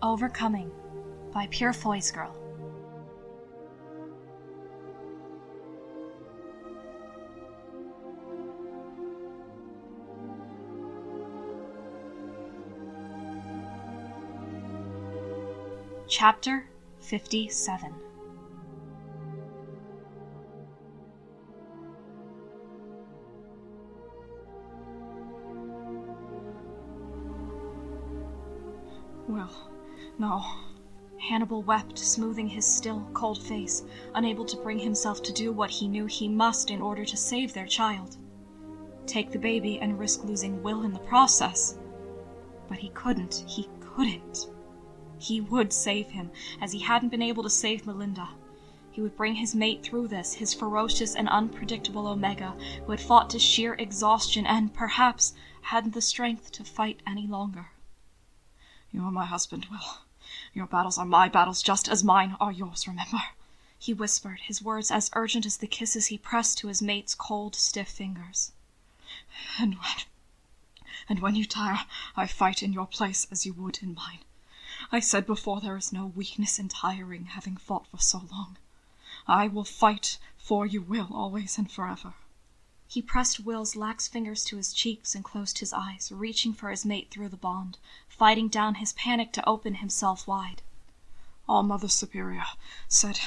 Overcoming by Purefoy's Girl. Chapter 57. Well, no. Hannibal wept, smoothing his still, cold face, unable to bring himself to do what he knew he must in order to save their child. Take the baby and risk losing Will in the process. But he couldn't. He would save him, as he hadn't been able to save Melinda. He would bring his mate through this, his ferocious and unpredictable Omega, who had fought to sheer exhaustion and, perhaps, hadn't the strength to fight any longer. You are my husband, Will. Your battles are my battles, just as mine are yours, remember? He whispered, his words as urgent as the kisses he pressed to his mate's cold, stiff fingers. And when you tire, I fight in your place as you would in mine. I said before, there is no weakness in tiring, having fought for so long. I will fight for you, Will, always and forever. He pressed Will's lax fingers to his cheeks and closed his eyes, reaching for his mate through the bond, fighting down his panic to open himself wide. All Mother Superior said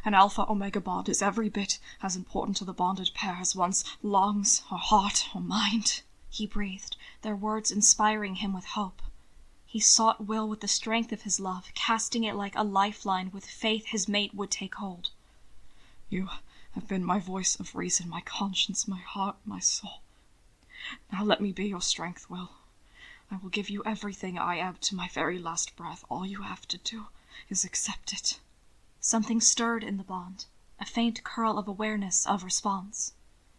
an Alpha-Omega bond is every bit as important to the bonded pair as one's lungs or heart or mind. He breathed, their words inspiring him with hope. He sought Will with the strength of his love, casting it like a lifeline with faith his mate would take hold. You have been my voice of reason, my conscience, my heart, my soul. Now let me be your strength, Will. I will give you everything I am to my very last breath. All you have to do is accept it. Something stirred in the bond, a faint curl of awareness, of response.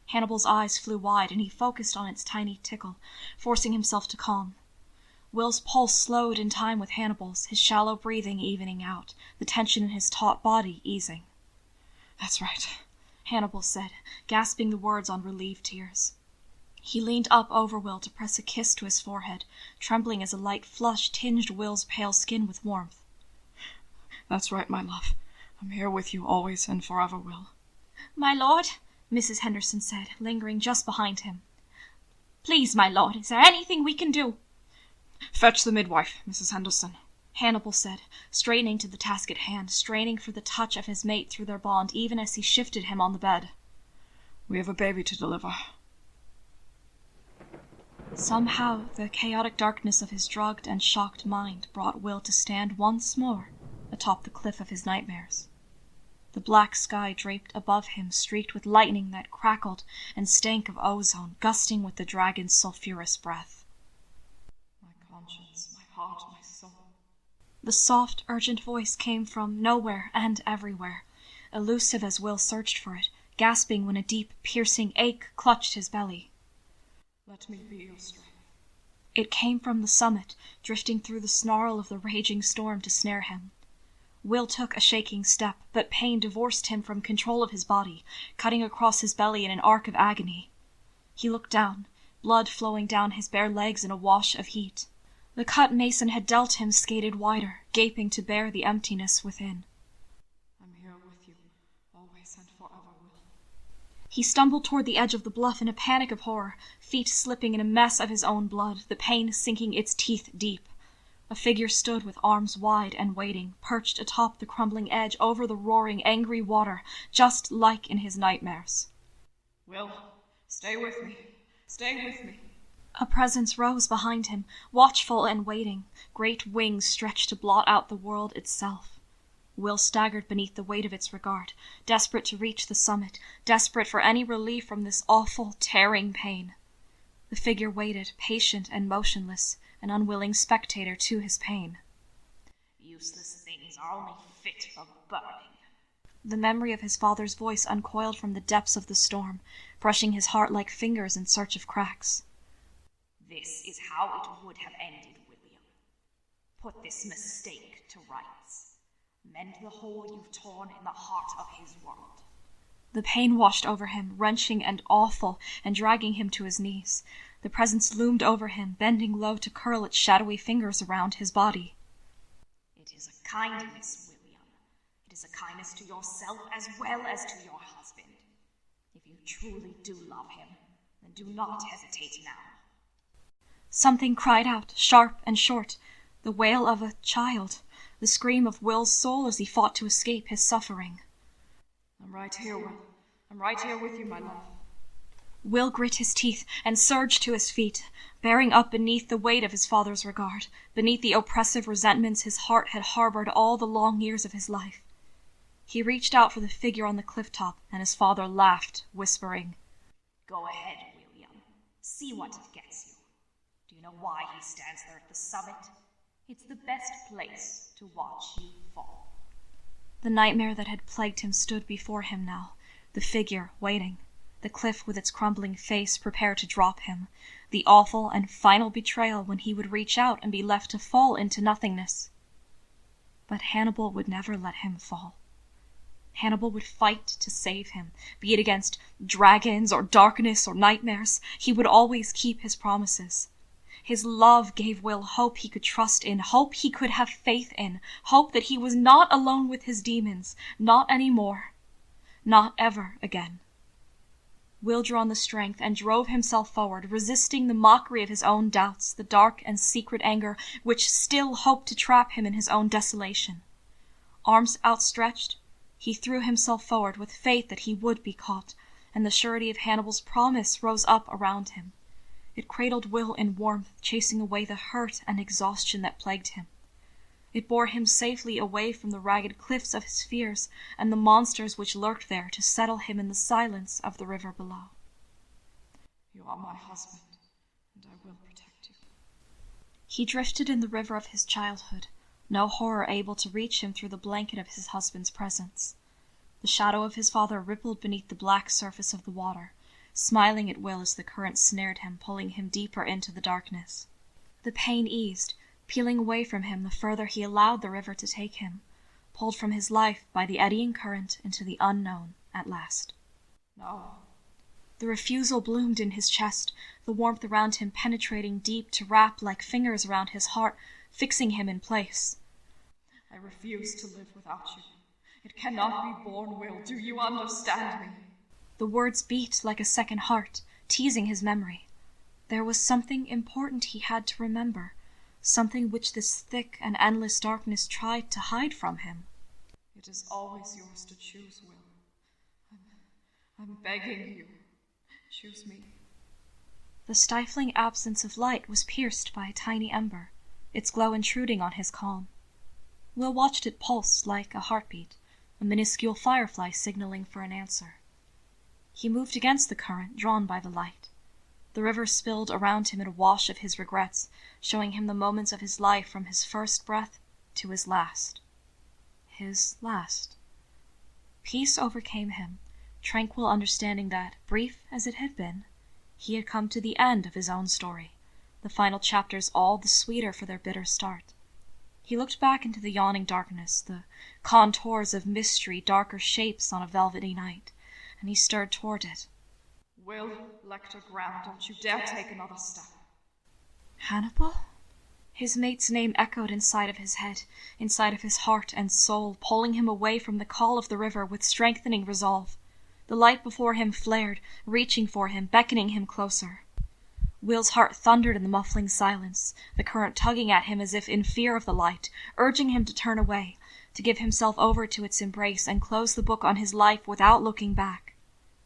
Hannibal's eyes flew wide, and he focused on its tiny tickle, forcing himself to calm. Will's pulse slowed in time with Hannibal's, his shallow breathing evening out, the tension in his taut body easing. That's right, Hannibal said, gasping the words on relieved tears. He leaned up over Will to press a kiss to his forehead, trembling as a light flush tinged Will's pale skin with warmth. That's right, my love. I'm here with you always and forever, Will. My lord, Mrs. Henderson said, lingering just behind him. Please, my lord, is there anything we can do? Fetch the midwife, Mrs. Henderson, Hannibal said, straightening to the task at hand, straining for the touch of his mate through their bond even as he shifted him on the bed. We have a baby to deliver. Somehow the chaotic darkness of his drugged and shocked mind brought Will to stand once more atop the cliff of his nightmares. The black sky draped above him, streaked with lightning that crackled and stank of ozone, gusting with the dragon's sulphurous breath. My conscience, my heart, my soul. The soft, urgent voice came from nowhere and everywhere, elusive as Will searched for it, gasping when a deep, piercing ache clutched his belly. Let me be your strength. It came from the summit, drifting through the snarl of the raging storm to snare him. Will took a shaking step, but pain divorced him from control of his body, cutting across his belly in an arc of agony. He looked down, blood flowing down his bare legs in a wash of heat. The cut Mason had dealt him skated wider, gaping to bear the emptiness within. I'm here with you, always and forever, Will. He stumbled toward the edge of the bluff in a panic of horror, feet slipping in a mess of his own blood, the pain sinking its teeth deep. A figure stood with arms wide and waiting, perched atop the crumbling edge over the roaring, angry water, just like in his nightmares. Will, stay with me. Stay with me. A presence rose behind him, watchful and waiting, great wings stretched to blot out the world itself. Will staggered beneath the weight of its regard, desperate to reach the summit, desperate for any relief from this awful, tearing pain. The figure waited, patient and motionless, an unwilling spectator to his pain. Useless things are only fit for burning. The memory of his father's voice uncoiled from the depths of the storm, brushing his heart like fingers in search of cracks. This is how it would have ended, William. Put this mistake to rights. Mend the hole you've torn in the heart of his world. The pain washed over him, wrenching and awful, and dragging him to his knees. The presence loomed over him, bending low to curl its shadowy fingers around his body. kindness, William. It is a kindness to yourself as well as to your husband. If you truly do love him, then do not hesitate now. Something cried out, sharp and short, the wail of a child, the scream of Will's soul as he fought to escape his suffering. I'm right here, Will. I'm right here with you, my love. Will grit his teeth and surged to his feet, bearing up beneath the weight of his father's regard, beneath the oppressive resentments his heart had harbored all the long years of his life. He reached out for the figure on the cliff top, and his father laughed, whispering, Go ahead, William. See what it gets you. Do you know why he stands there at the summit? It's the best place to watch you fall. The nightmare that had plagued him stood before him now, the figure waiting, the cliff with its crumbling face prepared to drop him, the awful and final betrayal when he would reach out and be left to fall into nothingness. But Hannibal would never let him fall. Hannibal would fight to save him, be it against dragons or darkness or nightmares. He would always keep his promises. His love gave Will hope he could trust in, hope he could have faith in, hope that he was not alone with his demons, not anymore, not ever again. Will drew on the strength and drove himself forward, resisting the mockery of his own doubts, the dark and secret anger which still hoped to trap him in his own desolation. Arms outstretched, he threw himself forward with faith that he would be caught, and the surety of Hannibal's promise rose up around him. It cradled Will in warmth, chasing away the hurt and exhaustion that plagued him. It bore him safely away from the ragged cliffs of his fears and the monsters which lurked there to settle him in the silence of the river below. You are my husband, and I will protect you. He drifted in the river of his childhood, no horror able to reach him through the blanket of his husband's presence. The shadow of his father rippled beneath the black surface of the water, smiling at Will as the current snared him, pulling him deeper into the darkness. The pain eased, peeling away from him the further he allowed the river to take him, pulled from his life by the eddying current into the unknown at last. No. The refusal bloomed in his chest, the warmth around him penetrating deep to wrap like fingers around his heart, fixing him in place. I refuse to live without you. It cannot be borne, Will. Do you understand me? The words beat like a second heart, teasing his memory. There was something important he had to remember, something which this thick and endless darkness tried to hide from him. It is always yours to choose, Will. I'm begging you. Choose me. The stifling absence of light was pierced by a tiny ember, its glow intruding on his calm. Will watched it pulse like a heartbeat, a minuscule firefly signaling for an answer. He moved against the current, drawn by the light. The river spilled around him in a wash of his regrets, showing him the moments of his life from his first breath to his last. His last. Peace overcame him, tranquil understanding that, brief as it had been, he had come to the end of his own story, the final chapters all the sweeter for their bitter start. He looked back into the yawning darkness, the contours of mystery, darker shapes on a velvety night, and he stirred toward it. Will, Lecter Graham, don't you dare take another step. Hannibal? His mate's name echoed inside of his head, inside of his heart and soul, pulling him away from the call of the river with strengthening resolve. The light before him flared, reaching for him, beckoning him closer. Will's heart thundered in the muffling silence, the current tugging at him as if in fear of the light, urging him to turn away, to give himself over to its embrace and close the book on his life without looking back.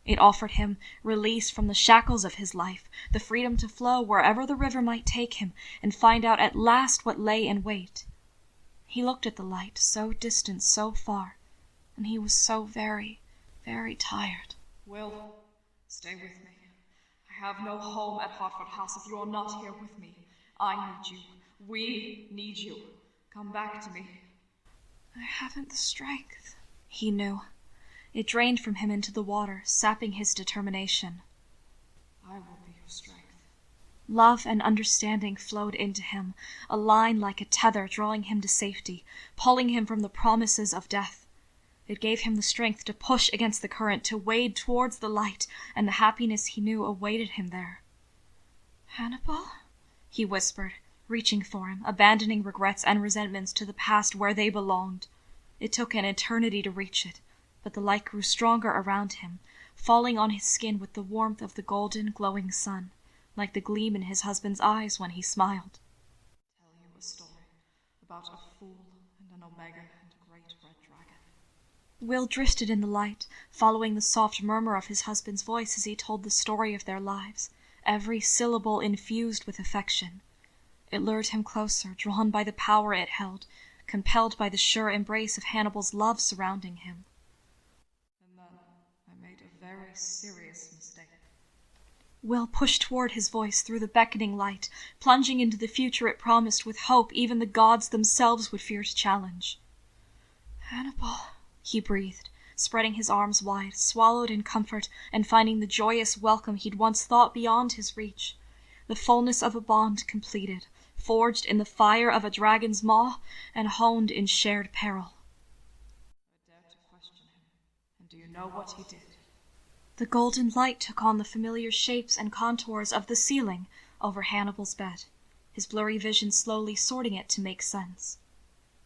It offered him release from the shackles of his life, the freedom to flow wherever the river might take him and find out at last what lay in wait. He looked at the light, so distant, so far, and he was so very, very tired. Will, stay with me. I have no home at Hartford House if you are not here with me. I need you. We need you. Come back to me. I haven't the strength, he knew. It drained from him into the water, sapping his determination. I will be your strength. Love and understanding flowed into him, a line like a tether drawing him to safety, pulling him from the promises of death. It gave him the strength to push against the current, to wade towards the light and the happiness he knew awaited him there. Hannibal? He whispered, reaching for him, abandoning regrets and resentments to the past where they belonged. It took an eternity to reach it, but the light grew stronger around him, falling on his skin with the warmth of the golden, glowing sun, like the gleam in his husband's eyes when he smiled. Tell you a story about a fool and an omega and a great red dragon. Will drifted in the light, following the soft murmur of his husband's voice as he told the story of their lives, every syllable infused with affection. It lured him closer, drawn by the power it held, compelled by the sure embrace of Hannibal's love surrounding him. And then I made a very serious mistake. Will pushed toward his voice through the beckoning light, plunging into the future it promised with hope even the gods themselves would fear to challenge. "Hannibal," he breathed, spreading his arms wide, swallowed in comfort and finding the joyous welcome he'd once thought beyond his reach. The fullness of a bond completed, forged in the fire of a dragon's maw and honed in shared peril. I dare to question him, and do you know what he did? The golden light took on the familiar shapes and contours of the ceiling over Hannibal's bed, his blurry vision slowly sorting it to make sense.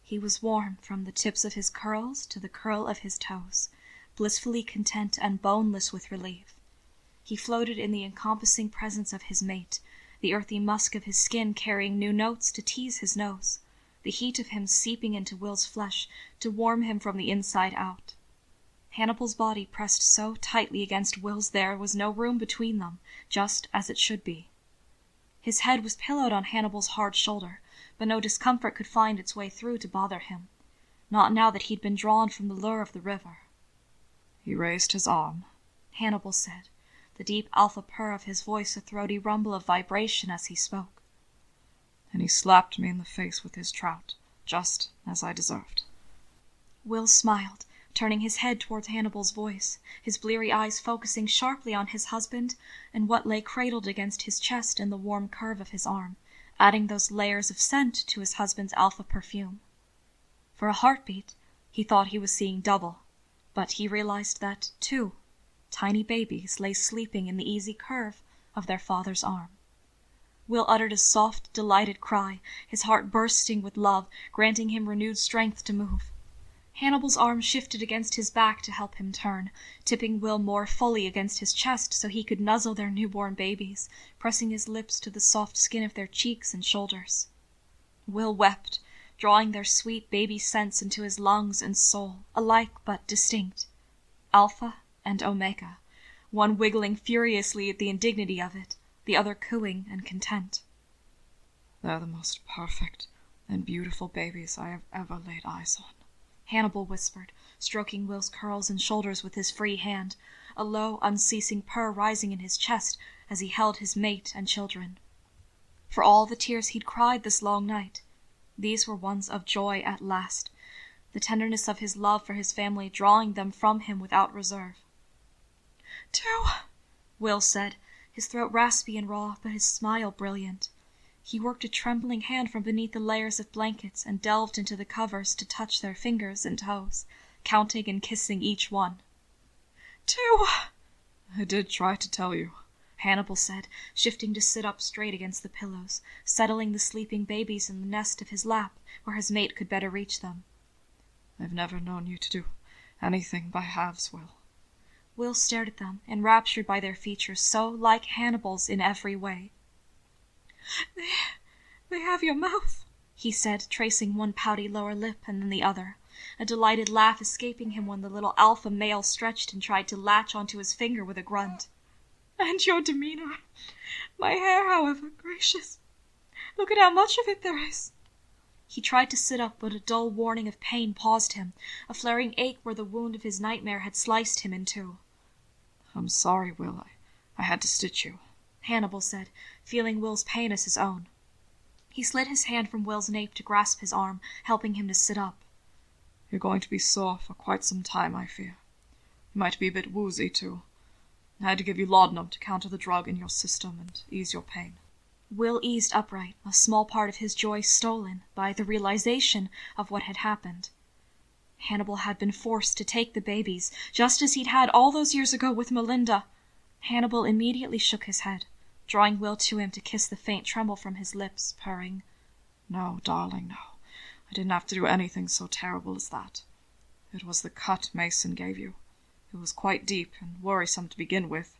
He was warm from the tips of his curls to the curl of his toes, blissfully content and boneless with relief. He floated in the encompassing presence of his mate, the earthy musk of his skin carrying new notes to tease his nose, the heat of him seeping into Will's flesh to warm him from the inside out. Hannibal's body pressed so tightly against Will's there was no room between them, just as it should be. His head was pillowed on Hannibal's hard shoulder, but no discomfort could find its way through to bother him, not now that he'd been drawn from the lure of the river. He raised his arm, Hannibal said, the deep alpha purr of his voice a throaty rumble of vibration as he spoke. And he slapped me in the face with his trout, just as I deserved. Will smiled, turning his head towards Hannibal's voice, his bleary eyes focusing sharply on his husband and what lay cradled against his chest in the warm curve of his arm, adding those layers of scent to his husband's alpha perfume. For a heartbeat, he thought he was seeing double, but he realized that, too, tiny babies lay sleeping in the easy curve of their father's arm. Will uttered a soft, delighted cry, his heart bursting with love, granting him renewed strength to move. Hannibal's arm shifted against his back to help him turn, tipping Will more fully against his chest so he could nuzzle their newborn babies, pressing his lips to the soft skin of their cheeks and shoulders. Will wept, drawing their sweet baby scents into his lungs and soul, alike but distinct. Alpha and Omega, one wiggling furiously at the indignity of it, the other cooing and content. They're the most perfect and beautiful babies I have ever laid eyes on, Hannibal whispered, stroking Will's curls and shoulders with his free hand, a low, unceasing purr rising in his chest as he held his mate and children. For all the tears he'd cried this long night, these were ones of joy at last, the tenderness of his love for his family drawing them from him without reserve. "Two," Will said, his throat raspy and raw, but his smile brilliant. He worked a trembling hand from beneath the layers of blankets and delved into the covers to touch their fingers and toes, counting and kissing each one. "Two." I did try to tell you, Hannibal said, shifting to sit up straight against the pillows, settling the sleeping babies in the nest of his lap where his mate could better reach them. I've never known you to do anything by halves, Will. Will stared at them, enraptured by their features so like Hannibal's in every way. They have your mouth, he said, tracing one pouty lower lip and then the other, a delighted laugh escaping him when the little alpha male stretched and tried to latch onto his finger with a grunt. "And your demeanor. My hair, however, gracious. Look at how much of it there is." He tried to sit up, but a dull warning of pain paused him, a flaring ache where the wound of his nightmare had sliced him in two. "I'm sorry, Will. I had to stitch you," Hannibal said, feeling Will's pain as his own. He slid his hand from Will's nape to grasp his arm, helping him to sit up. "You're going to be sore for quite some time, I fear. You might be a bit woozy, too. I had to give you laudanum to counter the drug in your system and ease your pain." Will eased upright, a small part of his joy stolen by the realization of what had happened. Hannibal had been forced to take the babies, just as he'd had all those years ago with Melinda. Hannibal immediately shook his head, drawing Will to him to kiss the faint tremble from his lips, purring, No, darling, no. I didn't have to do anything so terrible as that. It was the cut Mason gave you. It was quite deep and worrisome to begin with,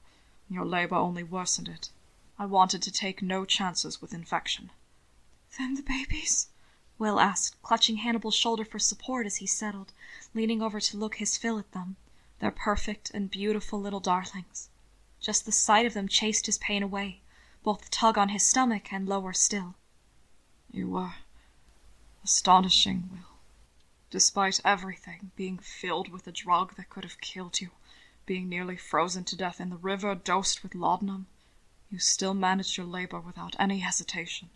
and your labor only worsened it. I wanted to take no chances with infection. Then the babies? Will asked, clutching Hannibal's shoulder for support as he settled, leaning over to look his fill at them, their perfect and beautiful little darlings. Just the sight of them chased his pain away, both the tug on his stomach and lower still. You were astonishing, Will. Despite everything, being filled with a drug that could have killed you, being nearly frozen to death in the river, dosed with laudanum, you still managed your labor without any hesitation.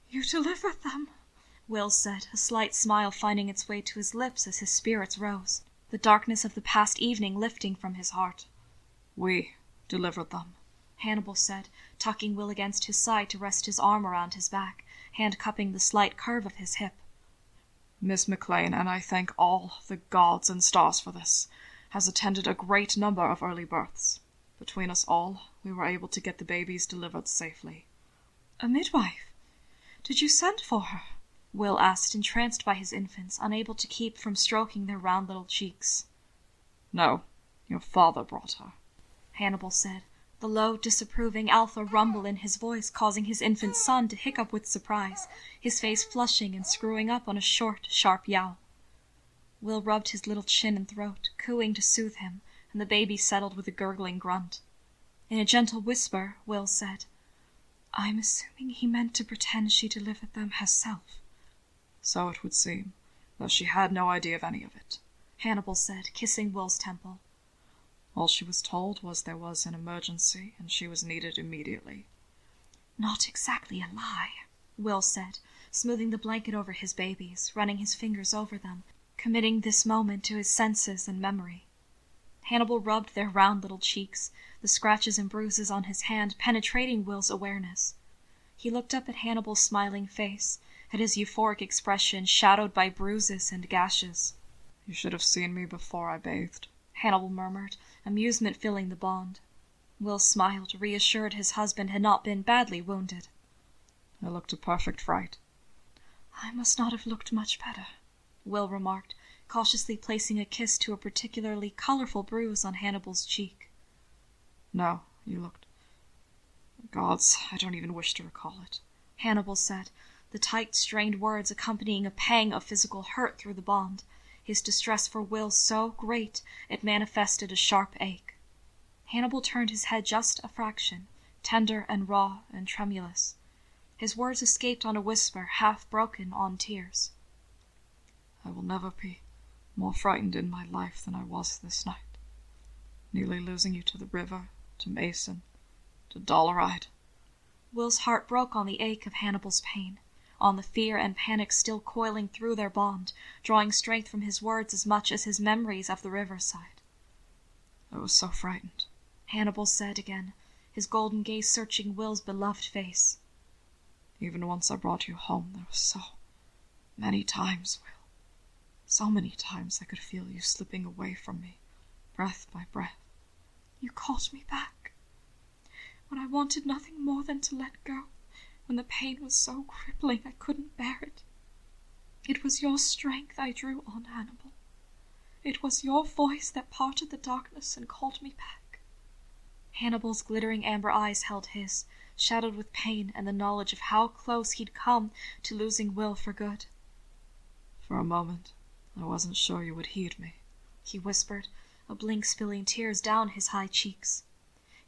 You delivered them, Will said, a slight smile finding its way to his lips as his spirits rose, the darkness of the past evening lifting from his heart. We delivered them, Hannibal said, tucking Will against his side to rest his arm around his back, hand cupping the slight curve of his hip. Miss McLean, and I thank all the gods and stars for this, has attended a great number of early births. Between us all, we were able to get the babies delivered safely. A midwife? Did you send for her? Will asked, entranced by his infants, unable to keep from stroking their round little cheeks. No, your father brought her, Hannibal said, the low, disapproving alpha rumble in his voice causing his infant son to hiccup with surprise, his face flushing and screwing up on a short, sharp yowl. Will rubbed his little chin and throat, cooing to soothe him, and the baby settled with a gurgling grunt. In a gentle whisper, Will said, I'm assuming he meant to pretend she delivered them herself. So it would seem, though she had no idea of any of it, Hannibal said, kissing Will's temple. All she was told was there was an emergency and she was needed immediately. Not exactly a lie, Will said, smoothing the blanket over his babies, running his fingers over them, committing this moment to his senses and memory. Hannibal rubbed their round little cheeks, the scratches and bruises on his hand penetrating Will's awareness. He looked up at Hannibal's smiling face, at his euphoric expression shadowed by bruises and gashes. You should have seen me before I bathed, Hannibal murmured, amusement filling the bond. Will smiled, reassured his husband had not been badly wounded. I looked a perfect fright. I must not have looked much better, Will remarked, cautiously placing a kiss to a particularly colorful bruise on Hannibal's cheek. No, you looked... Gods, I don't even wish to recall it, Hannibal said, the tight, strained words accompanying a pang of physical hurt through the bond, his distress for Will so great it manifested a sharp ache. Hannibal turned his head just a fraction, tender and raw and tremulous. His words escaped on a whisper, half broken on tears. I will never be more frightened in my life than I was this night. Nearly losing you to the river, to Mason, to Dollaride. Will's heart broke on the ache of Hannibal's pain, on the fear and panic still coiling through their bond, drawing strength from his words as much as his memories of the riverside. I was so frightened, Hannibal said again, his golden gaze searching Will's beloved face. Even once I brought you home, there were so many times, Will. So many times I could feel you slipping away from me, breath by breath. You caught me back, when I wanted nothing more than to let go, when the pain was so crippling I couldn't bear it. It was your strength I drew on, Hannibal. It was your voice that parted the darkness and called me back. Hannibal's glittering amber eyes held his, shadowed with pain and the knowledge of how close he'd come to losing Will for good. For a moment, I wasn't sure you would heed me, he whispered, a blink spilling tears down his high cheeks.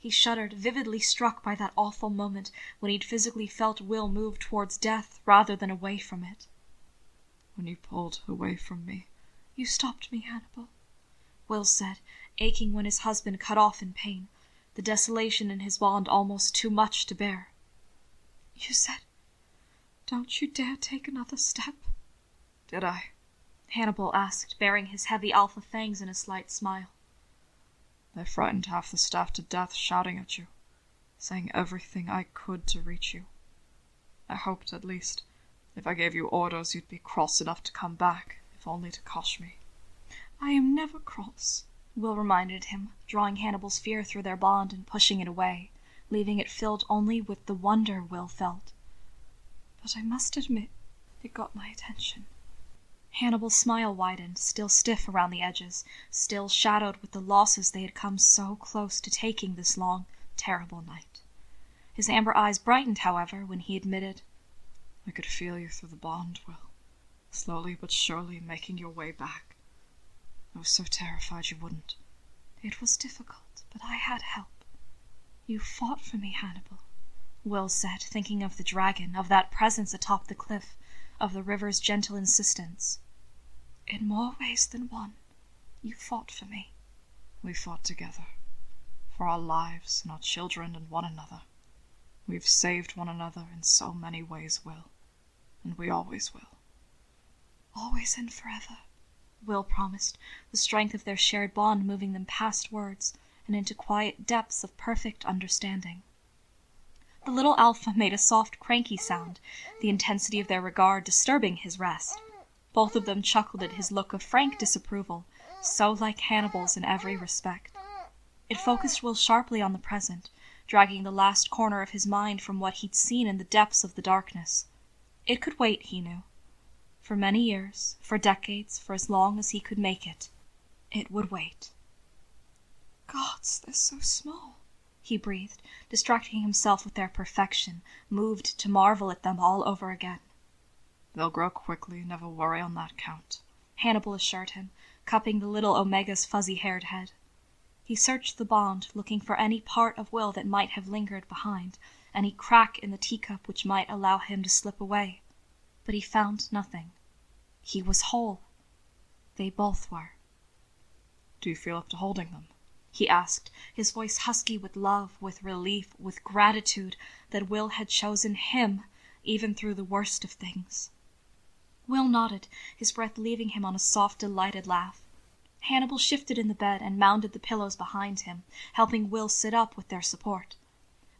He shuddered, vividly struck by that awful moment when he'd physically felt Will move towards death rather than away from it. When you pulled away from me, you stopped me, Hannibal, Will said, aching when his husband cut off in pain, the desolation in his bond almost too much to bear. You said, don't you dare take another step. Did I? Hannibal asked, baring his heavy alpha fangs in a slight smile. I frightened half the staff to death shouting at you, saying everything I could to reach you. I hoped, at least, if I gave you orders you'd be cross enough to come back, if only to cosh me. I am never cross, Will reminded him, drawing Hannibal's fear through their bond and pushing it away, leaving it filled only with the wonder Will felt. but I must admit it got my attention. Hannibal's smile widened, still stiff around the edges, still shadowed with the losses they had come so close to taking this long, terrible night. His amber eyes brightened, however, when he admitted, I could feel you through the bond, Will, slowly but surely making your way back. I was so terrified you wouldn't. It was difficult, but I had help. You fought for me, Hannibal, Will said, thinking of the dragon, of that presence atop the cliff, of the river's gentle insistence. In more ways than one, you fought for me. We fought together, for our lives and our children and one another. We've saved one another in so many ways, Will, and we always will. Always and forever, Will promised, the strength of their shared bond moving them past words and into quiet depths of perfect understanding. The little alpha made a soft, cranky sound, the intensity of their regard disturbing his rest. Both of them chuckled at his look of frank disapproval, so like Hannibal's in every respect. It focused Will sharply on the present, dragging the last corner of his mind from what he'd seen in the depths of the darkness. It could wait, he knew. For many years, for decades, for as long as he could make it. It would wait. Gods, they're so small, he breathed, distracting himself with their perfection, moved to marvel at them all over again. They'll grow quickly, never worry on that count, Hannibal assured him, cupping the little Omega's fuzzy-haired head. He searched the bond, looking for any part of Will that might have lingered behind, any crack in the teacup which might allow him to slip away. But he found nothing. He was whole. They both were. Do you feel up to holding them? He asked, his voice husky with love, with relief, with gratitude that Will had chosen him, even through the worst of things. Will nodded, his breath leaving him on a soft, delighted laugh. Hannibal shifted in the bed and mounded the pillows behind him, helping Will sit up with their support.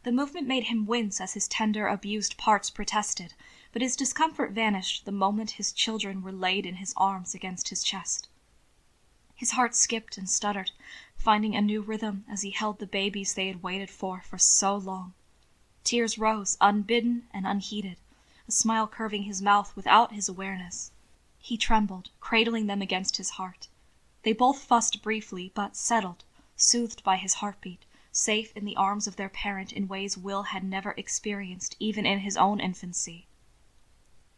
The movement made him wince as his tender, abused parts protested, but his discomfort vanished the moment his children were laid in his arms against his chest. His heart skipped and stuttered, finding a new rhythm as he held the babies they had waited for so long. Tears rose, unbidden and unheeded, a smile curving his mouth without his awareness. He trembled, cradling them against his heart. They both fussed briefly, but settled, soothed by his heartbeat, safe in the arms of their parent in ways Will had never experienced even in his own infancy.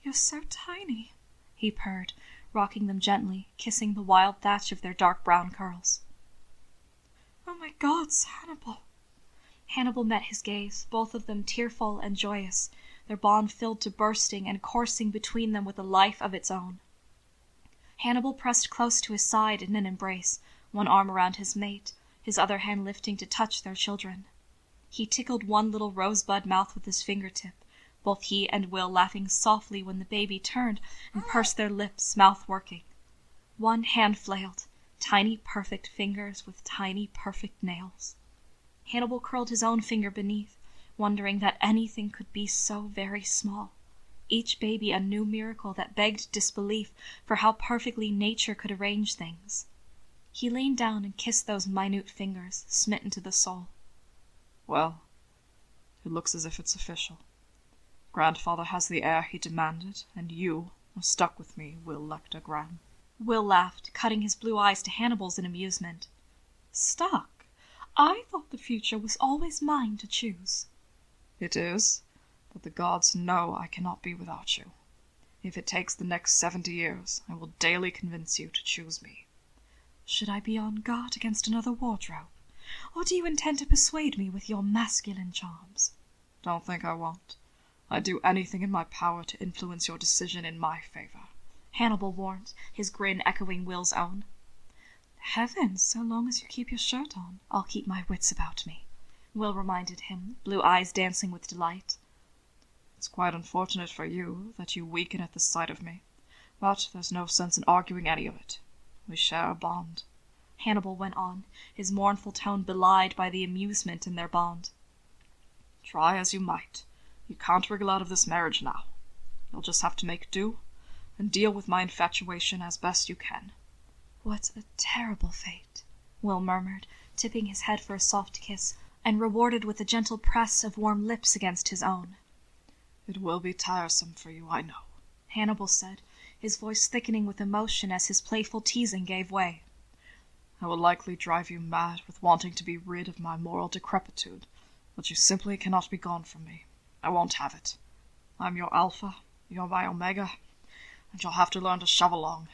You're so tiny, he purred, rocking them gently, kissing the wild thatch of their dark brown curls. Oh my gods, Hannibal. Hannibal met his gaze, both of them tearful and joyous, their bond filled to bursting and coursing between them with a life of its own. Hannibal pressed close to his side in an embrace, one arm around his mate, his other hand lifting to touch their children. He tickled one little rosebud mouth with his fingertip, both he and Will laughing softly when the baby turned and pursed their lips, mouth working. One hand flailed, tiny perfect fingers with tiny perfect nails. Hannibal curled his own finger beneath, wondering that anything could be so very small. Each baby a new miracle that begged disbelief for how perfectly nature could arrange things. He leaned down and kissed those minute fingers, smitten to the soul. Well, it looks as if it's official. Grandfather has the heir he demanded, and you are stuck with me, Will Lecter Graham. Will laughed, cutting his blue eyes to Hannibal's in amusement. Stuck? I thought the future was always mine to choose. It is, but the gods know I cannot be without you. If it takes the next 70 years, I will daily convince you to choose me. Should I be on guard against another wardrobe? Or do you intend to persuade me with your masculine charms? Don't think I won't. I'd do anything in my power to influence your decision in my favor, Hannibal warned, his grin echoing Will's own. Heavens, so long as you keep your shirt on, I'll keep my wits about me, Will reminded him, blue eyes dancing with delight. It's quite unfortunate for you that you weaken at the sight of me, but there's no sense in arguing any of it. We share a bond, Hannibal went on, his mournful tone belied by the amusement in their bond. Try as you might, you can't wriggle out of this marriage now. You'll just have to make do and deal with my infatuation as best you can. What a terrible fate, Will murmured, tipping his head for a soft kiss, and rewarded with a gentle press of warm lips against his own. It will be tiresome for you, I know, Hannibal said, his voice thickening with emotion as his playful teasing gave way. I will likely drive you mad with wanting to be rid of my moral decrepitude, but you simply cannot be gone from me. I won't have it. I'm your alpha, you're my omega, and you'll have to learn to shove along.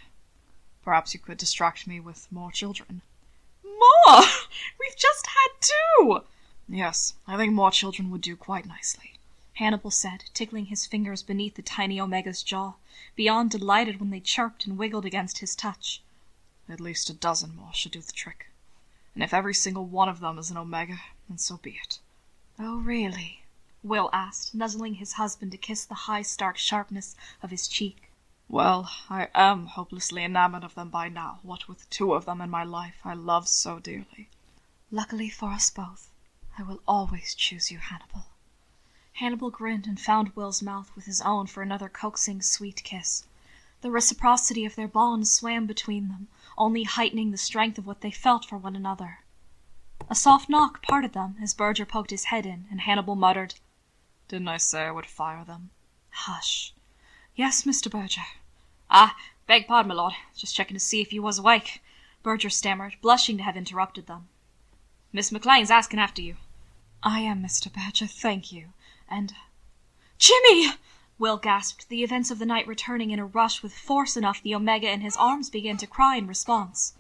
Perhaps you could distract me with more children. More? We've just had 2! Yes, I think more children would do quite nicely, Hannibal said, tickling his fingers beneath the tiny omega's jaw, beyond delighted when they chirped and wiggled against his touch. At least a dozen more should do the trick. And if every single one of them is an omega, then so be it. Oh, really? Will asked, nuzzling his husband to kiss the high stark sharpness of his cheek. Well, I am hopelessly enamored of them by now, what with 2 of them in my life I love so dearly. Luckily for us both, I will always choose you, Hannibal. Hannibal grinned and found Will's mouth with his own for another coaxing, sweet kiss. The reciprocity of their bond swam between them, only heightening the strength of what they felt for one another. A soft knock parted them as Berger poked his head in, and Hannibal muttered, Didn't I say I would fire them? Hush. Yes, Mr. Berger. Beg pardon, my lord. Just checking to see if you was awake, Berger stammered, blushing to have interrupted them. Miss McLean's asking after you. I am, Mr. Berger, thank you. And... Jimmy! Will gasped, the events of the night returning in a rush with force enough the omega in his arms began to cry in response.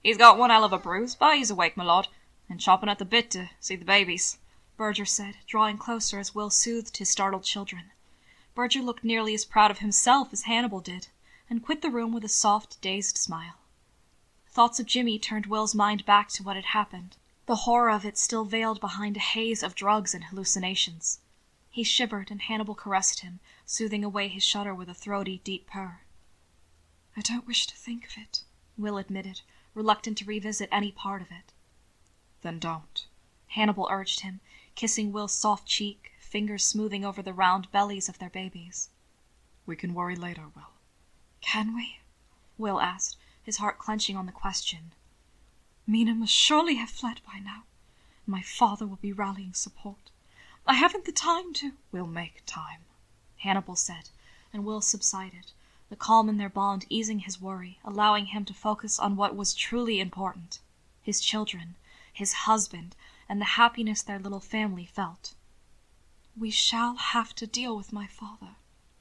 He's got one hell of a bruise, but he's awake, my lord, and chomping at the bit to see the babies, Berger said, drawing closer as Will soothed his startled children. Berger looked nearly as proud of himself as Hannibal did, and quit the room with a soft, dazed smile. Thoughts of Jimmy turned Will's mind back to what had happened, the horror of it still veiled behind a haze of drugs and hallucinations. He shivered, and Hannibal caressed him, soothing away his shudder with a throaty, deep purr. I don't wish to think of it, Will admitted, reluctant to revisit any part of it. Then don't, Hannibal urged him, kissing Will's soft cheek, fingers smoothing over the round bellies of their babies. We can worry later, Will. Can we? Will asked, his heart clenching on the question. Mina must surely have fled by now. My father will be rallying support. I haven't the time to... We'll make time, Hannibal said, and Will subsided, the calm in their bond easing his worry, allowing him to focus on what was truly important, his children, his husband, and the happiness their little family felt. We shall have to deal with my father,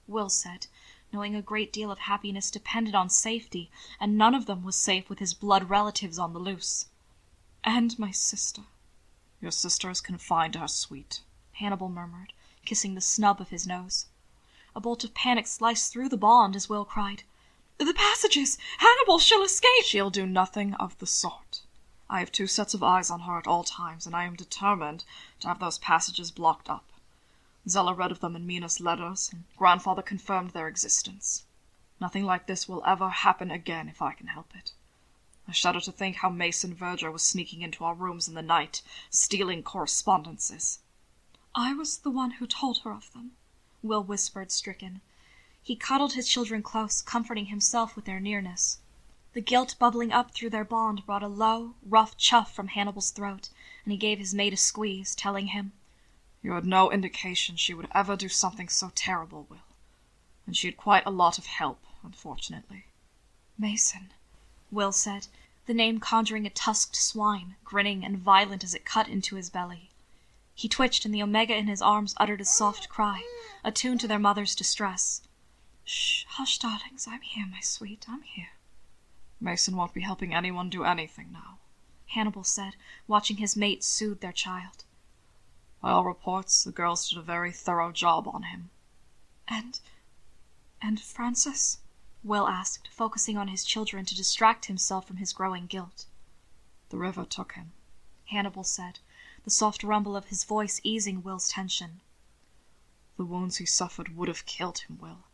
Will said, knowing a great deal of happiness depended on safety, and none of them was safe with his blood relatives on the loose. And my sister. Your sister is confined to her suite, Hannibal murmured, kissing the snub of his nose. A bolt of panic sliced through the bond as Will cried, The passages! Hannibal, she'll escape! She'll do nothing of the sort. I have 2 sets of eyes on her at all times, and I am determined to have those passages blocked up. Zella read of them in Mina's letters, and grandfather confirmed their existence. Nothing like this will ever happen again if I can help it. I shudder to think how Mason Verger was sneaking into our rooms in the night, stealing correspondences. I was the one who told her of them, Will whispered, stricken. He cuddled his children close, comforting himself with their nearness. The guilt bubbling up through their bond brought a low, rough chuff from Hannibal's throat, and he gave his mate a squeeze, telling him, You had no indication she would ever do something so terrible, Will. And she had quite a lot of help, unfortunately. Mason, Will said, the name conjuring a tusked swine, grinning and violent as it cut into his belly. He twitched, and the omega in his arms uttered a soft cry, attuned to their mother's distress. Shh, hush, darlings, I'm here, my sweet, I'm here. Mason won't be helping anyone do anything now, Hannibal said, watching his mate soothe their child. By all reports, the girls did a very thorough job on him. And Francis? Will asked, focusing on his children to distract himself from his growing guilt. The river took him, Hannibal said, the soft rumble of his voice easing Will's tension. The wounds he suffered would have killed him, Will.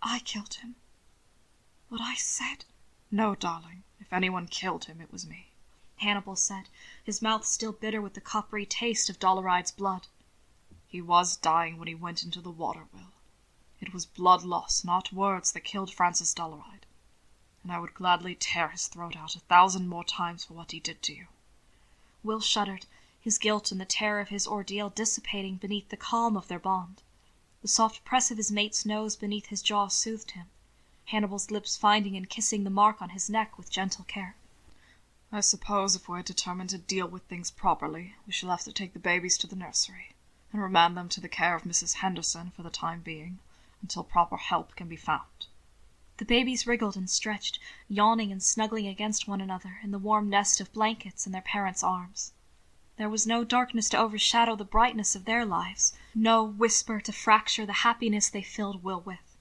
I killed him. What I said? No, darling. If anyone killed him, it was me, Hannibal said, his mouth still bitter with the coppery taste of Doloride's blood. He was dying when he went into the water, Will. It was blood loss, not words, that killed Francis Doloride. And I would gladly tear his throat out 1,000 more times for what he did to you. Will shuddered, his guilt and the terror of his ordeal dissipating beneath the calm of their bond. The soft press of his mate's nose beneath his jaw soothed him, Hannibal's lips finding and kissing the mark on his neck with gentle care. I suppose if we're determined to deal with things properly, we shall have to take the babies to the nursery, and remand them to the care of Mrs. Henderson for the time being, until proper help can be found. The babies wriggled and stretched, yawning and snuggling against one another in the warm nest of blankets in their parents' arms. There was no darkness to overshadow the brightness of their lives, no whisper to fracture the happiness they filled Will with.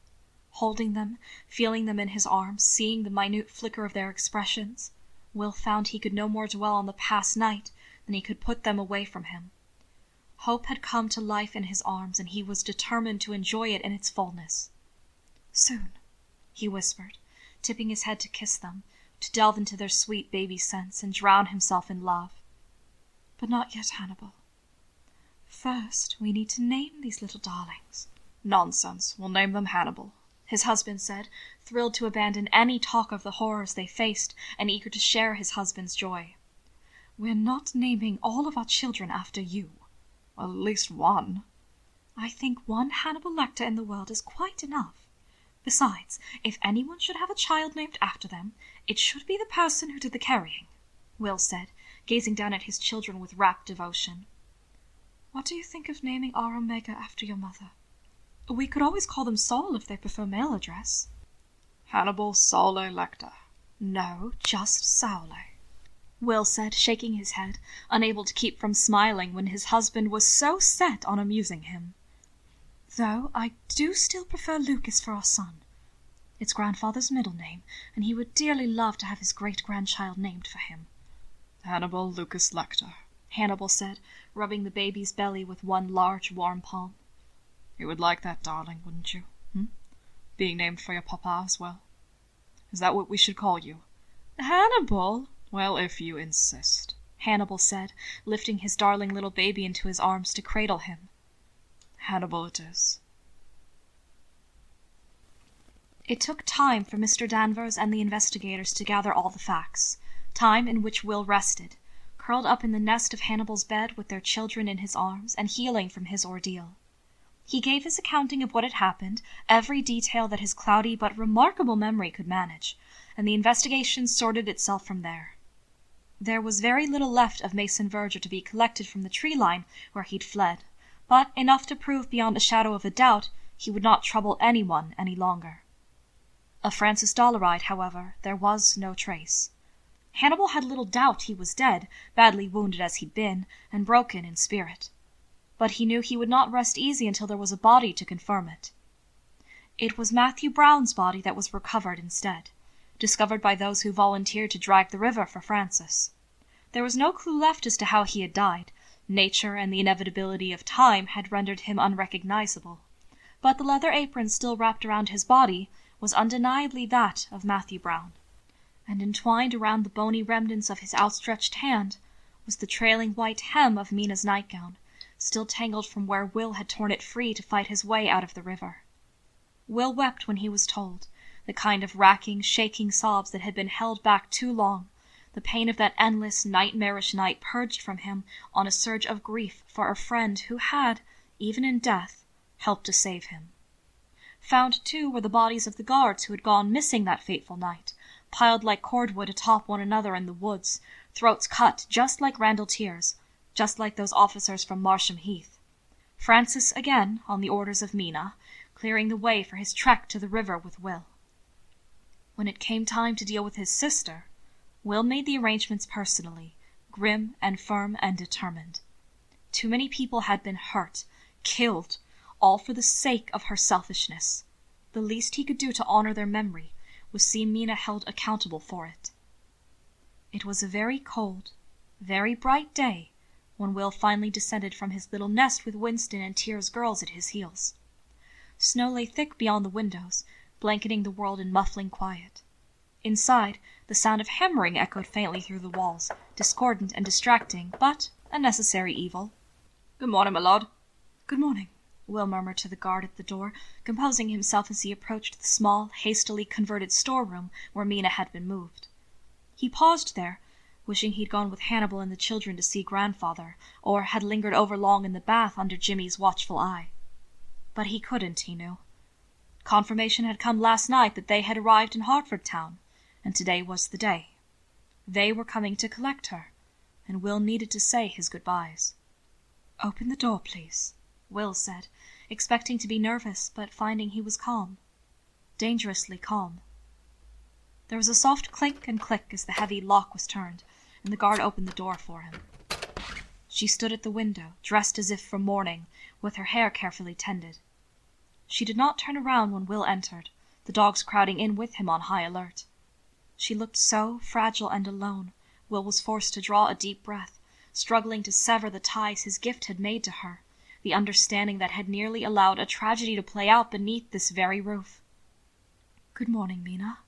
Holding them, feeling them in his arms, seeing the minute flicker of their expressions, Will found he could no more dwell on the past night than he could put them away from him. Hope had come to life in his arms, and he was determined to enjoy it in its fullness. "Soon," he whispered, tipping his head to kiss them, to delve into their sweet baby scents and drown himself in love. "But not yet, Hannibal. First, we need to name these little darlings." "Nonsense, we'll name them Hannibal," his husband said, thrilled to abandon any talk of the horrors they faced and eager to share his husband's joy. "We're not naming all of our children after you." "Well, at least one." "I think one Hannibal Lecter in the world is quite enough. Besides, if anyone should have a child named after them, it should be the person who did the carrying," Will said, gazing down at his children with rapt devotion. "What do you think of naming our Omega after your mother? We could always call them Saul if they prefer male address." "Hannibal Saule Lecter." "No, just Saule," Will said, shaking his head, unable to keep from smiling when his husband was so set on amusing him. "Though I do still prefer Lucas for our son. It's grandfather's middle name, and he would dearly love to have his great-grandchild named for him." "Hannibal Lucas Lecter," Hannibal said, rubbing the baby's belly with one large warm palm. "You would like that, darling, wouldn't you? Being named for your papa as well. Is that what we should call you?" "Hannibal?" "Well, if you insist," Hannibal said, lifting his darling little baby into his arms to cradle him. "Hannibal it is." It took time for Mr. Danvers and the investigators to gather all the facts, time in which Will rested, curled up in the nest of Hannibal's bed with their children in his arms and healing from his ordeal. He gave his accounting of what had happened, every detail that his cloudy but remarkable memory could manage, and the investigation sorted itself from there. There was very little left of Mason Verger to be collected from the tree line where he'd fled, but enough to prove beyond a shadow of a doubt he would not trouble anyone any longer. Of Francis Dollaride, however, there was no trace. Hannibal had little doubt he was dead, badly wounded as he'd been, and broken in spirit. But he knew he would not rest easy until there was a body to confirm it. It was Matthew Brown's body that was recovered instead, discovered by those who volunteered to drag the river for Francis. There was no clue left as to how he had died. Nature and the inevitability of time had rendered him unrecognizable. But the leather apron still wrapped around his body was undeniably that of Matthew Brown, and entwined around the bony remnants of his outstretched hand was the trailing white hem of Mina's nightgown, still tangled from where Will had torn it free to fight his way out of the river. Will wept when he was told, the kind of racking, shaking sobs that had been held back too long, the pain of that endless, nightmarish night purged from him on a surge of grief for a friend who had, even in death, helped to save him. Found, too, were the bodies of the guards who had gone missing that fateful night, piled like cordwood atop one another in the woods, throats cut just like Randall Tears, just like those officers from Marsham Heath. Francis again, on the orders of Mina, clearing the way for his trek to the river with Will. When it came time to deal with his sister, Will made the arrangements personally, grim and firm and determined. Too many people had been hurt, killed, all for the sake of her selfishness. The least he could do to honor their memory was see Mina held accountable for it. It was a very cold, very bright day when Will finally descended from his little nest with Winston and Tears girls at his heels. Snow lay thick beyond the windows, blanketing the world in muffling quiet. Inside, the sound of hammering echoed faintly through the walls, discordant and distracting, but a necessary evil. "Good morning, my lord." "Good morning," Will murmured to the guard at the door, composing himself as he approached the small, hastily converted storeroom where Mina had been moved. He paused there, wishing he'd gone with Hannibal and the children to see grandfather, or had lingered over long in the bath under Jimmy's watchful eye. But he couldn't, he knew. Confirmation had come last night that they had arrived in Hartford Town, and today was the day. They were coming to collect her, and Will needed to say his goodbyes. "Open the door, please," Will said, expecting to be nervous, but finding he was calm. Dangerously calm. There was a soft clink and click as the heavy lock was turned, and the guard opened the door for him. She stood at the window, dressed as if for mourning, with her hair carefully tended. She did not turn around when Will entered, the dogs crowding in with him on high alert. She looked so fragile and alone, Will was forced to draw a deep breath, struggling to sever the ties his gift had made to her, the understanding that had nearly allowed a tragedy to play out beneath this very roof. "Good morning, Mina,"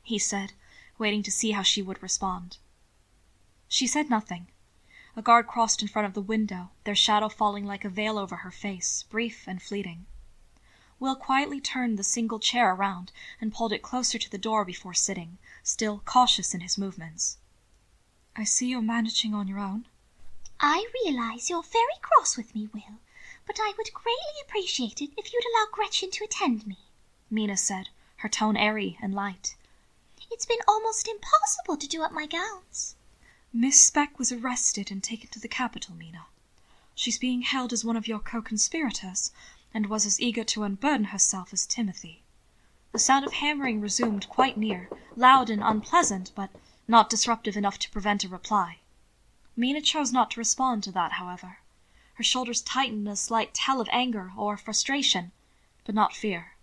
he said, waiting to see how she would respond. She said nothing. A guard crossed in front of the window, their shadow falling like a veil over her face, brief and fleeting. Will quietly turned the single chair around and pulled it closer to the door before sitting, still cautious in his movements. "I see you're managing on your own." "I realize you're very cross with me, Will, but I would greatly appreciate it if you'd allow Gretchen to attend me," Mina said, her tone airy and light. "It's been almost impossible to do up my gowns." "Miss Speck was arrested and taken to the capital, Mina. She's being held as one of your co-conspirators, and was as eager to unburden herself as Timothy." The sound of hammering resumed quite near, loud and unpleasant, but not disruptive enough to prevent a reply. Mina chose not to respond to that, however. Her shoulders tightened in a slight tell of anger or frustration, but not fear.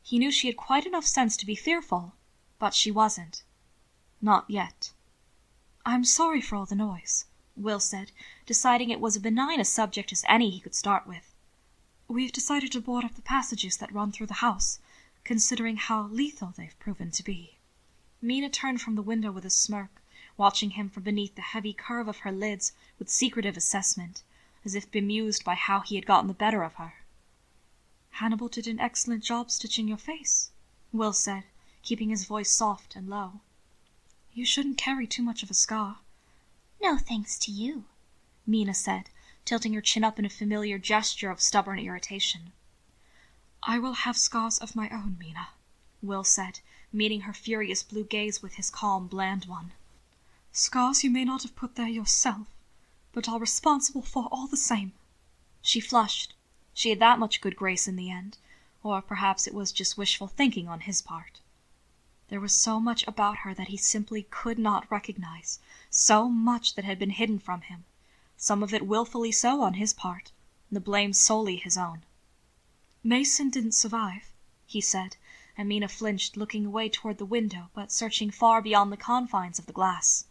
He knew she had quite enough sense to be fearful, but she wasn't. Not yet. "I'm sorry for all the noise," Will said, deciding it was as benign a subject as any he could start with. "We've decided to board up the passages that run through the house, considering how lethal they've proven to be." Mina turned from the window with a smirk, watching him from beneath the heavy curve of her lids with secretive assessment, as if bemused by how he had gotten the better of her. "Hannibal did an excellent job stitching your face," Will said, keeping his voice soft and low. "You shouldn't carry too much of a scar." "No thanks to you," Mina said, tilting her chin up in a familiar gesture of stubborn irritation. "I will have scars of my own, Mina," Will said, meeting her furious blue gaze with his calm, bland one. "Scars you may not have put there yourself, but are responsible for all the same." She flushed. She had that much good grace in the end, or perhaps it was just wishful thinking on his part. There was so much about her that he simply could not recognize, so much that had been hidden from him, some of it willfully so on his part, and the blame solely his own. "Mason didn't survive," he said, and Mina flinched, looking away toward the window, but searching far beyond the confines of the glass.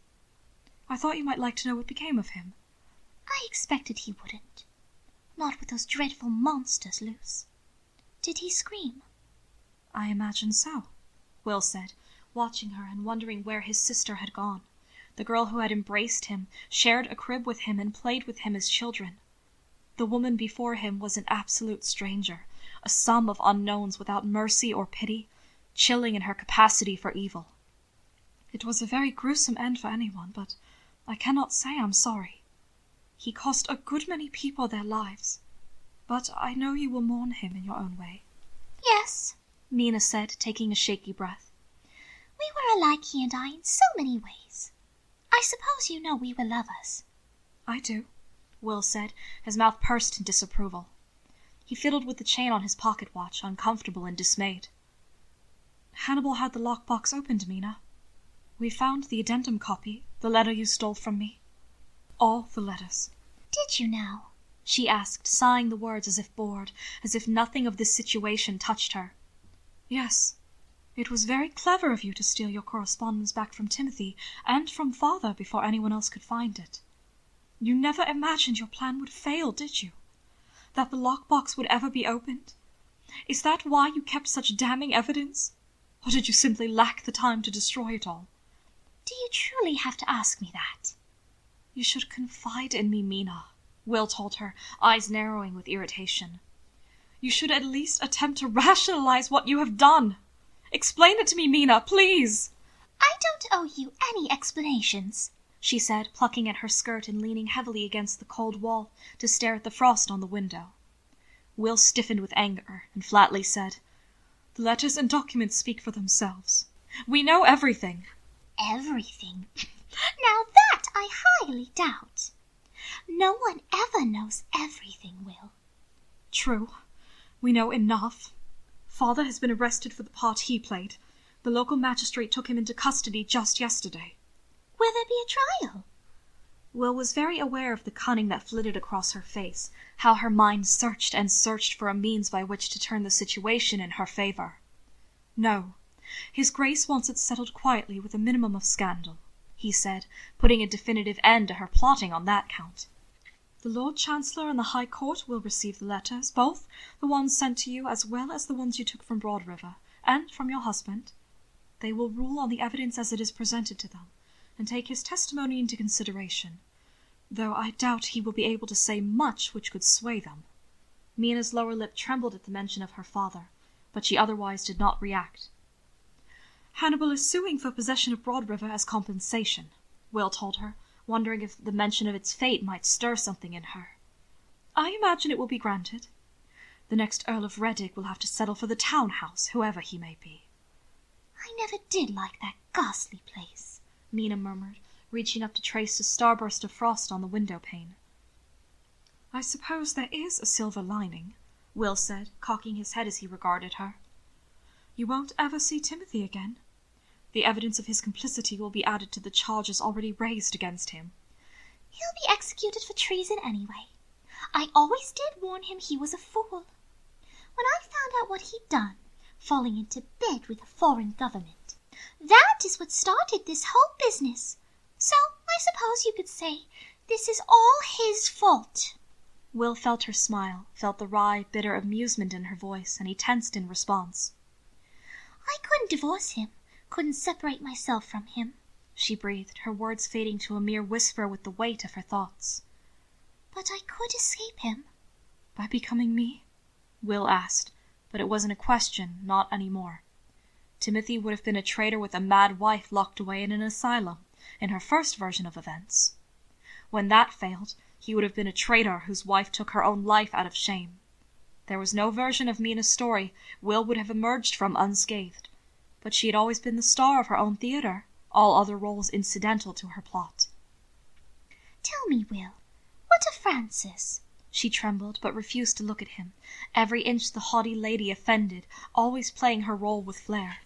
"I thought you might like to know what became of him." "I expected he wouldn't. Not with those dreadful monsters loose. Did he scream?" "I imagine so," Will said, watching her and wondering where his sister had gone, the girl who had embraced him, shared a crib with him, and played with him as children. The woman before him was an absolute stranger, a sum of unknowns without mercy or pity, chilling in her capacity for evil. "It was a very gruesome end for anyone, but I cannot say I'm sorry. He cost a good many people their lives, but I know you will mourn him in your own way." "Yes," Mina said, taking a shaky breath. "We were alike, he and I, in so many ways. I suppose you know we were lovers." "I do," Will said, his mouth pursed in disapproval. He fiddled with the chain on his pocket watch, uncomfortable and dismayed. "Hannibal had the lockbox opened, Mina. We found the addendum copy, the letter you stole from me. All the letters." "Did you now?" she asked, sighing the words as if bored, as if nothing of this situation touched her. "Yes. It was very clever of you to steal your correspondence back from Timothy and from Father before anyone else could find it. You never imagined your plan would fail, did you? That the lockbox would ever be opened? Is that why you kept such damning evidence? Or did you simply lack the time to destroy it all?" "Do you truly have to ask me that?" "You should confide in me, Mina," Will told her, eyes narrowing with irritation. "You should at least attempt to rationalize what you have done. Explain it to me, Mina, please." "I don't owe you any explanations," she said, plucking at her skirt and leaning heavily against the cold wall to stare at the frost on the window. Will stiffened with anger and flatly said, "The letters and documents speak for themselves. We know everything." Everything? Now that I highly doubt. No one ever knows everything, Will. True. We know enough. Father has been arrested for the part he played. The local magistrate took him into custody just yesterday. Will there be a trial? Will was very aware of the cunning that flitted across her face, how her mind searched and searched for a means by which to turn the situation in her favor. "No. His Grace wants it settled quietly with a minimum of scandal," he said, putting a definitive end to her plotting on that count. "The Lord Chancellor and the High Court will receive the letters, both the ones sent to you as well as the ones you took from Broad River, and from your husband. They will rule on the evidence as it is presented to them, and take his testimony into consideration, though I doubt he will be able to say much which could sway them." Mina's lower lip trembled at the mention of her father, but she otherwise did not react. "Hannibal is suing for possession of Broad River as compensation," Will told her, wondering if the mention of its fate might stir something in her. "I imagine it will be granted. The next Earl of Reddick will have to settle for the townhouse, whoever he may be." I never did like that ghastly place, Mina murmured, reaching up to trace a starburst of frost on the window pane. "I suppose there is a silver lining," Will said, cocking his head as he regarded her. "You won't ever see Timothy again. The evidence of his complicity will be added to the charges already raised against him." He'll be executed for treason anyway. I always did warn him he was a fool. When I found out what he'd done, falling into bed with a foreign government, that is what started this whole business. So I suppose you could say this is all his fault. Will felt her smile, felt the wry, bitter amusement in her voice, and he tensed in response. I couldn't divorce him, couldn't separate myself from him, she breathed, her words fading to a mere whisper with the weight of her thoughts. But I could escape him. By becoming me? Will asked, but it wasn't a question, not any more. Timothy would have been a traitor with a mad wife locked away in an asylum, in her first version of events. When that failed, he would have been a traitor whose wife took her own life out of shame. There was no version of Mina's story Will would have emerged from unscathed, but she had always been the star of her own theatre, all other roles incidental to her plot. Tell me, Will, what of Francis? She trembled, but refused to look at him, every inch the haughty lady offended, always playing her role with flair.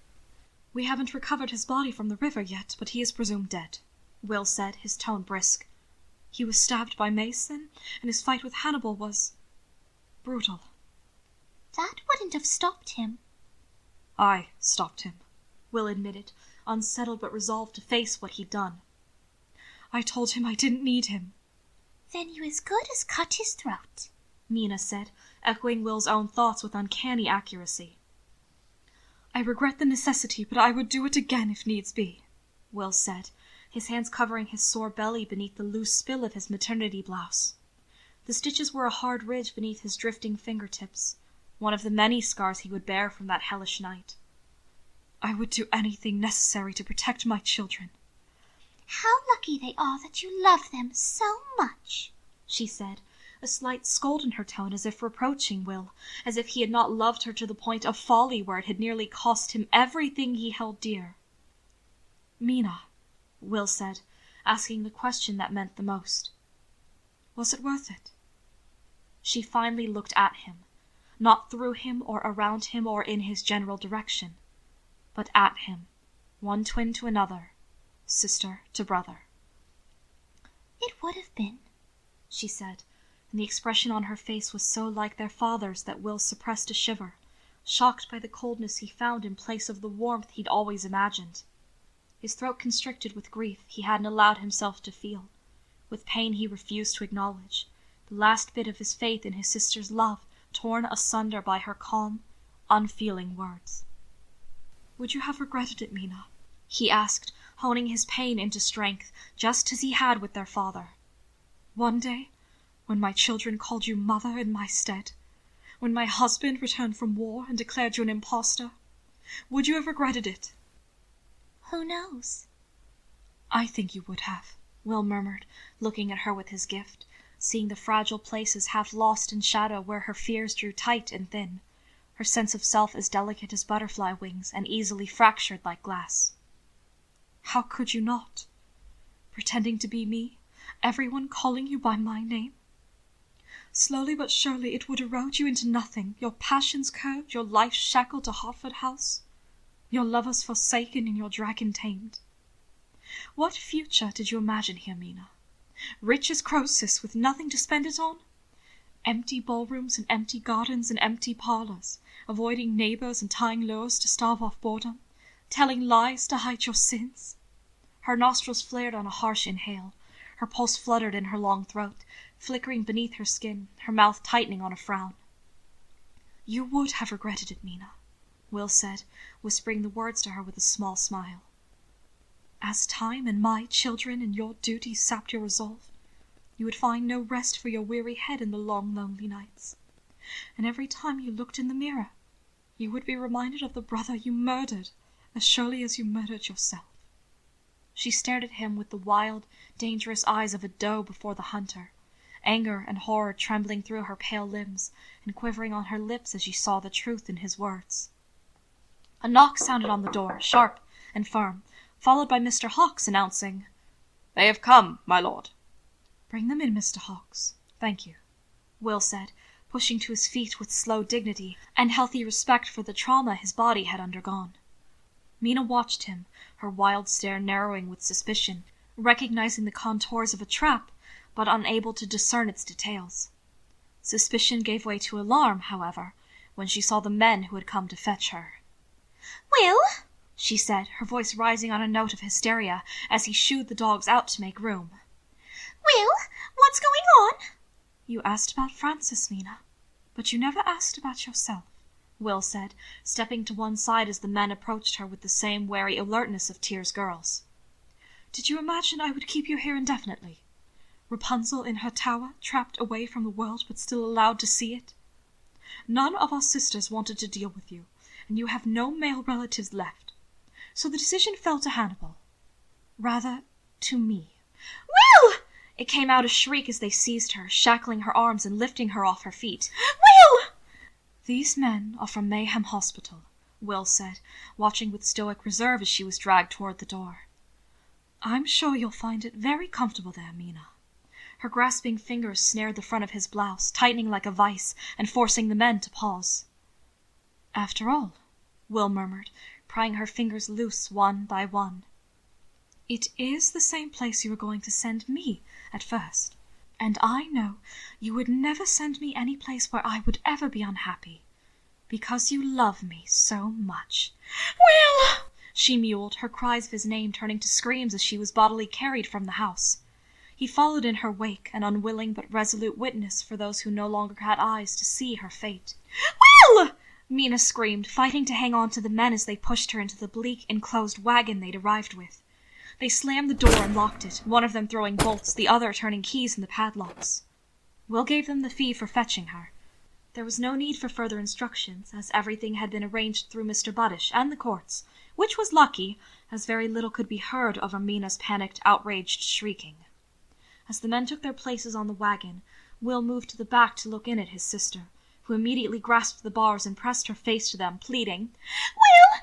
"We haven't recovered his body from the river yet, but he is presumed dead," Will said, his tone brisk. "He was stabbed by Mason, and his fight with Hannibal was brutal." That wouldn't have stopped him. "I stopped him," Will admitted, unsettled but resolved to face what he'd done. "I told him I didn't need him." Then you as good as cut his throat, Mina said, echoing Will's own thoughts with uncanny accuracy. "I regret the necessity, but I would do it again if needs be," Will said, his hands covering his sore belly beneath the loose spill of his maternity blouse. The stitches were a hard ridge beneath his drifting fingertips, one of the many scars he would bear from that hellish night. "I would do anything necessary to protect my children." How lucky they are that you love them so much, she said, a slight scold in her tone, as if reproaching Will, as if he had not loved her to the point of folly where it had nearly cost him everything he held dear. "Mina," Will said, asking the question that meant the most. "Was it worth it?" She finally looked at him, not through him or around him or in his general direction, but at him, one twin to another, sister to brother. "It would have been," she said, and the expression on her face was so like their father's that Will suppressed a shiver, shocked by the coldness he found in place of the warmth he'd always imagined. His throat constricted with grief he hadn't allowed himself to feel, with pain he refused to acknowledge, the last bit of his faith in his sister's love torn asunder by her calm, unfeeling words. "Would you have regretted it, Mina?" he asked, honing his pain into strength, just as he had with their father. "One day, when my children called you mother in my stead, when my husband returned from war and declared you an impostor, would you have regretted it?" "Who knows?" "I think you would have," Will murmured, looking at her with his gift, seeing the fragile places half lost in shadow where her fears drew tight and thin, her sense of self as delicate as butterfly wings and easily fractured like glass. How could you not? Pretending to be me, everyone calling you by my name? Slowly but surely it would erode you into nothing, your passions curbed, your life shackled to Hartford House, your lovers forsaken and your dragon tamed. What future did you imagine here, Mina? Rich as Croesus, with nothing to spend it on? Empty ballrooms and empty gardens and empty parlours, avoiding neighbours and tying lures to starve off boredom, telling lies to hide your sins? Her nostrils flared on a harsh inhale, her pulse fluttered in her long throat, flickering beneath her skin, her mouth tightening on a frown. You would have regretted it, Mina, Will said, whispering the words to her with a small smile. As time and my children and your duties sapped your resolve, you would find no rest for your weary head in the long, lonely nights. And every time you looked in the mirror, you would be reminded of the brother you murdered, as surely as you murdered yourself. She stared at him with the wild, dangerous eyes of a doe before the hunter, anger and horror trembling through her pale limbs and quivering on her lips as she saw the truth in his words. A knock sounded on the door, sharp and firm, followed by Mr. Hawkes announcing, "They have come, my lord." "Bring them in, Mr. Hawkes. Thank you," Will said, pushing to his feet with slow dignity and healthy respect for the trauma his body had undergone. Mina watched him, her wild stare narrowing with suspicion, recognizing the contours of a trap, but unable to discern its details. Suspicion gave way to alarm, however, when she saw the men who had come to fetch her. "Will?" she said, her voice rising on a note of hysteria as he shooed the dogs out to make room. "Will, what's going on?" You asked about Francis, Mina, but you never asked about yourself, Will said, stepping to one side as the men approached her with the same wary alertness of Tyr's girls. Did you imagine I would keep you here indefinitely? Rapunzel in her tower, trapped away from the world but still allowed to see it? None of our sisters wanted to deal with you, and you have no male relatives left. So the decision fell to Hannibal. Rather, to me. "Will!" It came out a shriek as they seized her, shackling her arms and lifting her off her feet. "Will!" These men are from Mayhem Hospital, Will said, watching with stoic reserve as she was dragged toward the door. I'm sure you'll find it very comfortable there, Mina. Her grasping fingers snared the front of his blouse, tightening like a vice and forcing the men to pause. After all, Will murmured, prying her fingers loose one by one, it is the same place you were going to send me at first, and I know you would never send me any place where I would ever be unhappy, because you love me so much. "Will!" she mewed, her cries of his name turning to screams as she was bodily carried from the house. He followed in her wake, an unwilling but resolute witness for those who no longer had eyes to see her fate. "Will!" Mina screamed, fighting to hang on to the men as they pushed her into the bleak, enclosed wagon they'd arrived with. They slammed the door and locked it, one of them throwing bolts, the other turning keys in the padlocks. Will gave them the fee for fetching her. There was no need for further instructions, as everything had been arranged through Mr. Buddish and the courts, which was lucky, as very little could be heard over Mina's panicked, outraged shrieking. As the men took their places on the wagon, Will moved to the back to look in at his sister, who immediately grasped the bars and pressed her face to them, pleading, Will,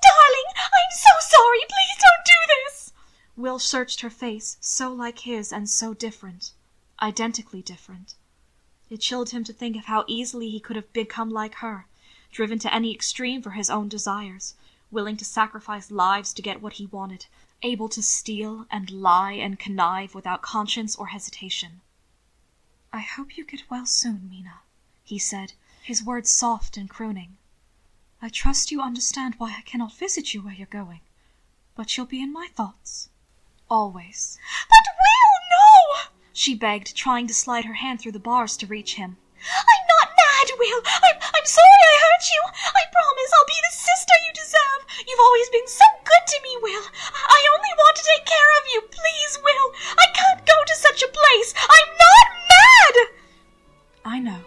darling, I'm so sorry, please don't do this." Will searched her face, so like his and so different, identically different. It chilled him to think of how easily he could have become like her, driven to any extreme for his own desires, willing to sacrifice lives to get what he wanted, able to steal and lie and connive without conscience or hesitation. I hope you get well soon, Mina, he said, his words soft and crooning. I trust you understand why I cannot visit you where you're going, but you'll be in my thoughts. Always. "But Will, no!" she begged, trying to slide her hand through the bars to reach him. "I'm not mad, Will. I'm sorry I hurt you. I promise I'll be the sister you deserve. You've always been so good to me, Will. I only want to take care of you. Please, Will. I can't go to such a place. I'm not mad!" I know.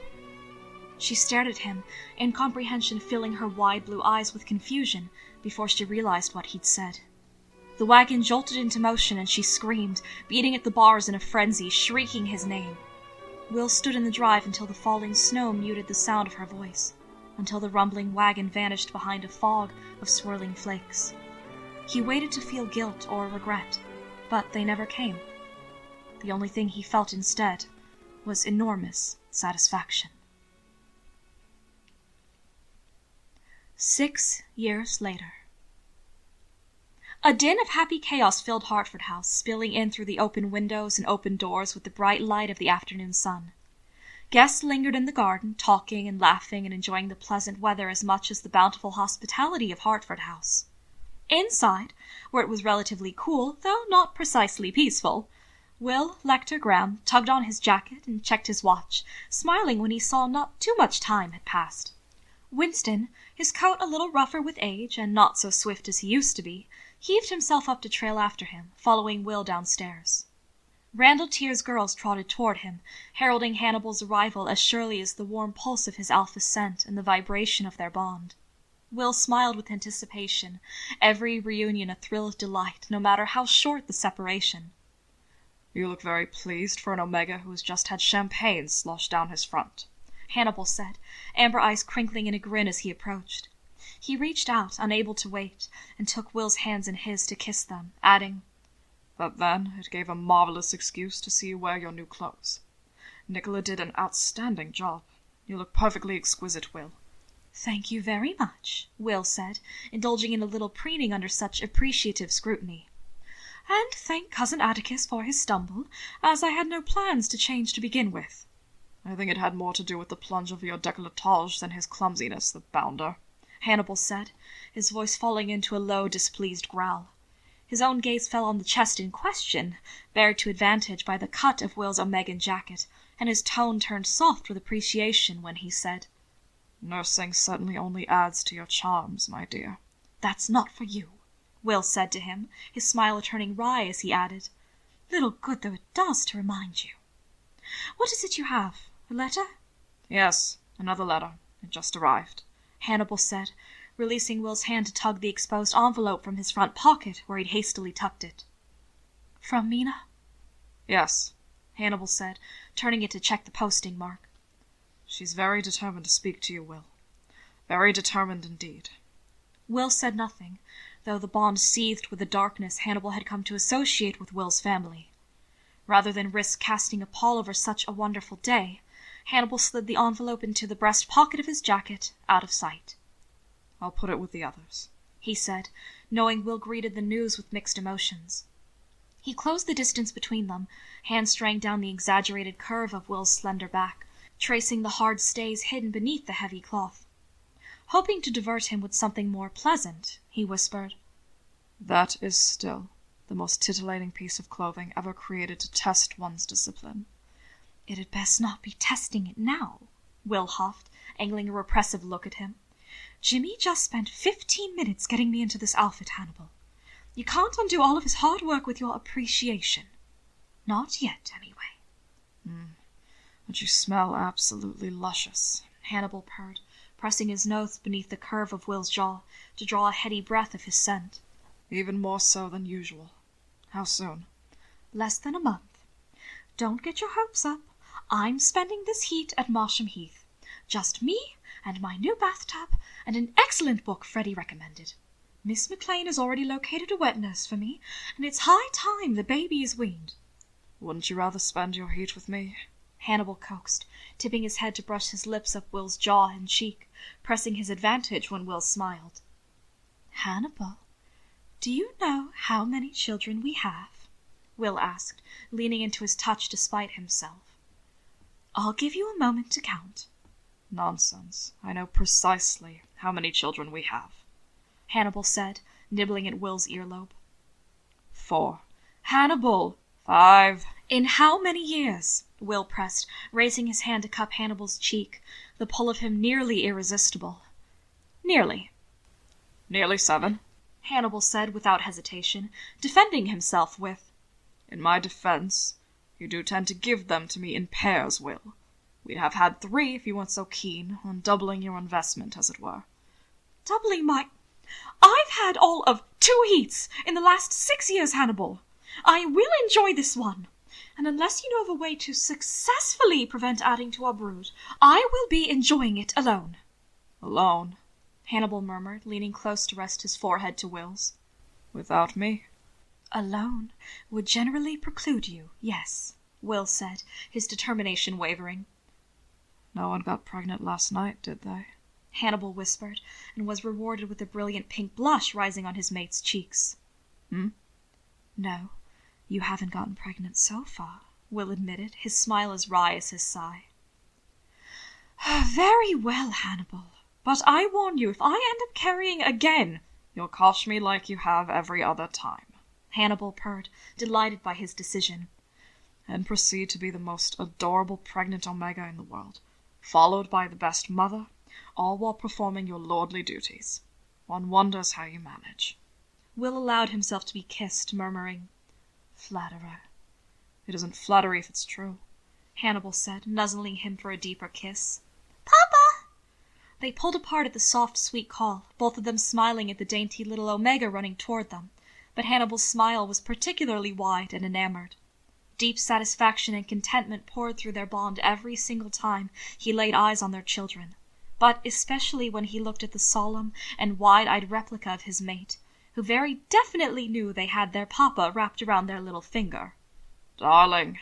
She stared at him, incomprehension filling her wide blue eyes with confusion before she realized what he'd said. The wagon jolted into motion and she screamed, beating at the bars in a frenzy, shrieking his name. Will stood in the drive until the falling snow muted the sound of her voice, until the rumbling wagon vanished behind a fog of swirling flakes. He waited to feel guilt or regret, but they never came. The only thing he felt instead was enormous satisfaction. 6 years later. A din of happy chaos filled Hertford House, spilling in through the open windows and open doors with the bright light of the afternoon sun. Guests lingered in the garden, talking and laughing and enjoying the pleasant weather as much as the bountiful hospitality of Hertford House. Inside, where it was relatively cool, though not precisely peaceful, Will Lecter Graham tugged on his jacket and checked his watch, smiling when he saw not too much time had passed. Winston, his coat a little rougher with age and not so swift as he used to be, heaved himself up to trail after him, following Will downstairs. Randall Tier's girls trotted toward him, heralding Hannibal's arrival as surely as the warm pulse of his alpha's scent and the vibration of their bond. Will smiled with anticipation, every reunion a thrill of delight, no matter how short the separation. "You look very pleased for an Omega who has just had champagne sloshed down his front," Hannibal said, amber eyes crinkling in a grin as he approached. He reached out, unable to wait, and took Will's hands in his to kiss them, adding, "But then it gave a marvelous excuse to see you wear your new clothes. Nicola did an outstanding job. You look perfectly exquisite, Will." "Thank you very much," Will said, indulging in a little preening under such appreciative scrutiny. "And thank Cousin Atticus for his stumble, as I had no plans to change to begin with." "I think it had more to do with the plunge of your décolletage than his clumsiness, the bounder," Hannibal said, his voice falling into a low, displeased growl. His own gaze fell on the chest in question, bared to advantage by the cut of Will's Omegan jacket, and his tone turned soft with appreciation when he said, "Nursing certainly only adds to your charms, my dear." "That's not for you," Will said to him, his smile turning wry as he added, "Little good though it does to remind you. What is it you have? A letter?" "Yes, another letter. It just arrived," Hannibal said, releasing Will's hand to tug the exposed envelope from his front pocket where he'd hastily tucked it. "From Mina?" "Yes," Hannibal said, turning it to check the posting mark. "She's very determined to speak to you, Will. Very determined indeed." Will said nothing, though the bond seethed with the darkness Hannibal had come to associate with Will's family. Rather than risk casting a pall over such a wonderful day, Hannibal slid the envelope into the breast pocket of his jacket, out of sight. "I'll put it with the others," he said, knowing Will greeted the news with mixed emotions. He closed the distance between them, hand straying down the exaggerated curve of Will's slender back, tracing the hard stays hidden beneath the heavy cloth. Hoping to divert him with something more pleasant, he whispered, "That is still the most titillating piece of clothing ever created to test one's discipline." "It had best not be testing it now," Will huffed, angling a repressive look at him. "Jimmy just spent 15 minutes getting me into this outfit, Hannibal. You can't undo all of his hard work with your appreciation. Not yet, anyway." "But you smell absolutely luscious," Hannibal purred, pressing his nose beneath the curve of Will's jaw to draw a heady breath of his scent. "Even more so than usual. How soon?" "Less than a month. Don't get your hopes up. I'm spending this heat at Marsham Heath. Just me and my new bathtub and an excellent book Freddie recommended. Miss McLean has already located a wet nurse for me, and it's high time the baby is weaned." "Wouldn't you rather spend your heat with me?" Hannibal coaxed, tipping his head to brush his lips up Will's jaw and cheek, pressing his advantage when Will smiled. "Hannibal, do you know how many children we have?" Will asked, leaning into his touch despite himself. "I'll give you a moment to count." "Nonsense. I know precisely how many children we have," Hannibal said, nibbling at Will's earlobe. 4. "Hannibal!" 5. "In how many years?" Will pressed, raising his hand to cup Hannibal's cheek, the pull of him nearly irresistible. "Nearly." "Nearly 7. Hannibal said without hesitation, defending himself with, "In my defense, you do tend to give them to me in pairs, Will. We'd have had 3 if you weren't so keen on doubling your investment, as it were." "Doubling my... I've had all of 2 heats in the last 6 years, Hannibal. I will enjoy this one. and unless you know of a way to successfully prevent adding to our brood, I will be enjoying it alone." "Alone?" Hannibal murmured, leaning close to rest his forehead to Will's. "Without me?" "Alone would generally preclude you, yes," Will said, his determination wavering. "No one got pregnant last night, did they?" Hannibal whispered, and was rewarded with a brilliant pink blush rising on his mate's cheeks. "No, you haven't gotten pregnant so far," Will admitted, his smile as wry as his sigh. "Very well, Hannibal. But I warn you, if I end up carrying again—" "You'll cosh me like you have every other time," Hannibal purred, delighted by his decision. "and proceed to be the most adorable pregnant Omega in the world, followed by the best mother, all while performing your lordly duties. One wonders how you manage." Will allowed himself to be kissed, murmuring, "Flatterer." "It isn't flattery if it's true," Hannibal said, nuzzling him for a deeper kiss. Papa! They pulled apart at the soft, sweet call, both of them smiling at the dainty little Omega running toward them, but Hannibal's smile was particularly wide and enamored. Deep satisfaction and contentment poured through their bond every single time he laid eyes on their children, but especially when he looked at the solemn and wide-eyed replica of his mate, who very definitely knew they had their papa wrapped around their little finger. "Darling,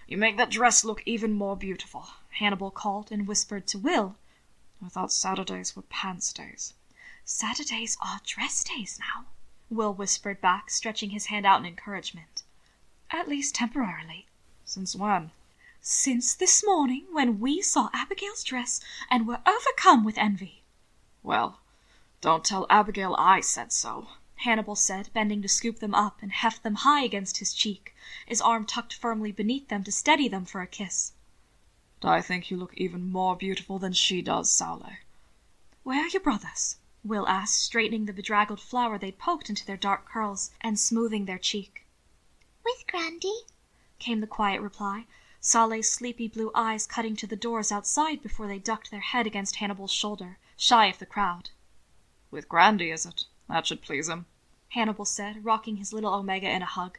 you make that dress look even more beautiful," Hannibal called and whispered to Will. "I thought Saturdays were pants days." "Saturdays are dress days now," Will whispered back, stretching his hand out in encouragement. "At least temporarily." "Since when?" "Since this morning, when we saw Abigail's dress and were overcome with envy." "Well, don't tell Abigail I said so," Hannibal said, bending to scoop them up and heft them high against his cheek, his arm tucked firmly beneath them to steady them for a kiss. "But I think you look even more beautiful than she does, Saule." "Where are your brothers?" Will asked, straightening the bedraggled flower they'd poked into their dark curls and smoothing their cheek. "With Grandy," came the quiet reply, Saule's sleepy blue eyes cutting to the doors outside before they ducked their head against Hannibal's shoulder, shy of the crowd. "With Grandy, is it? That should please him," Hannibal said, rocking his little Omega in a hug.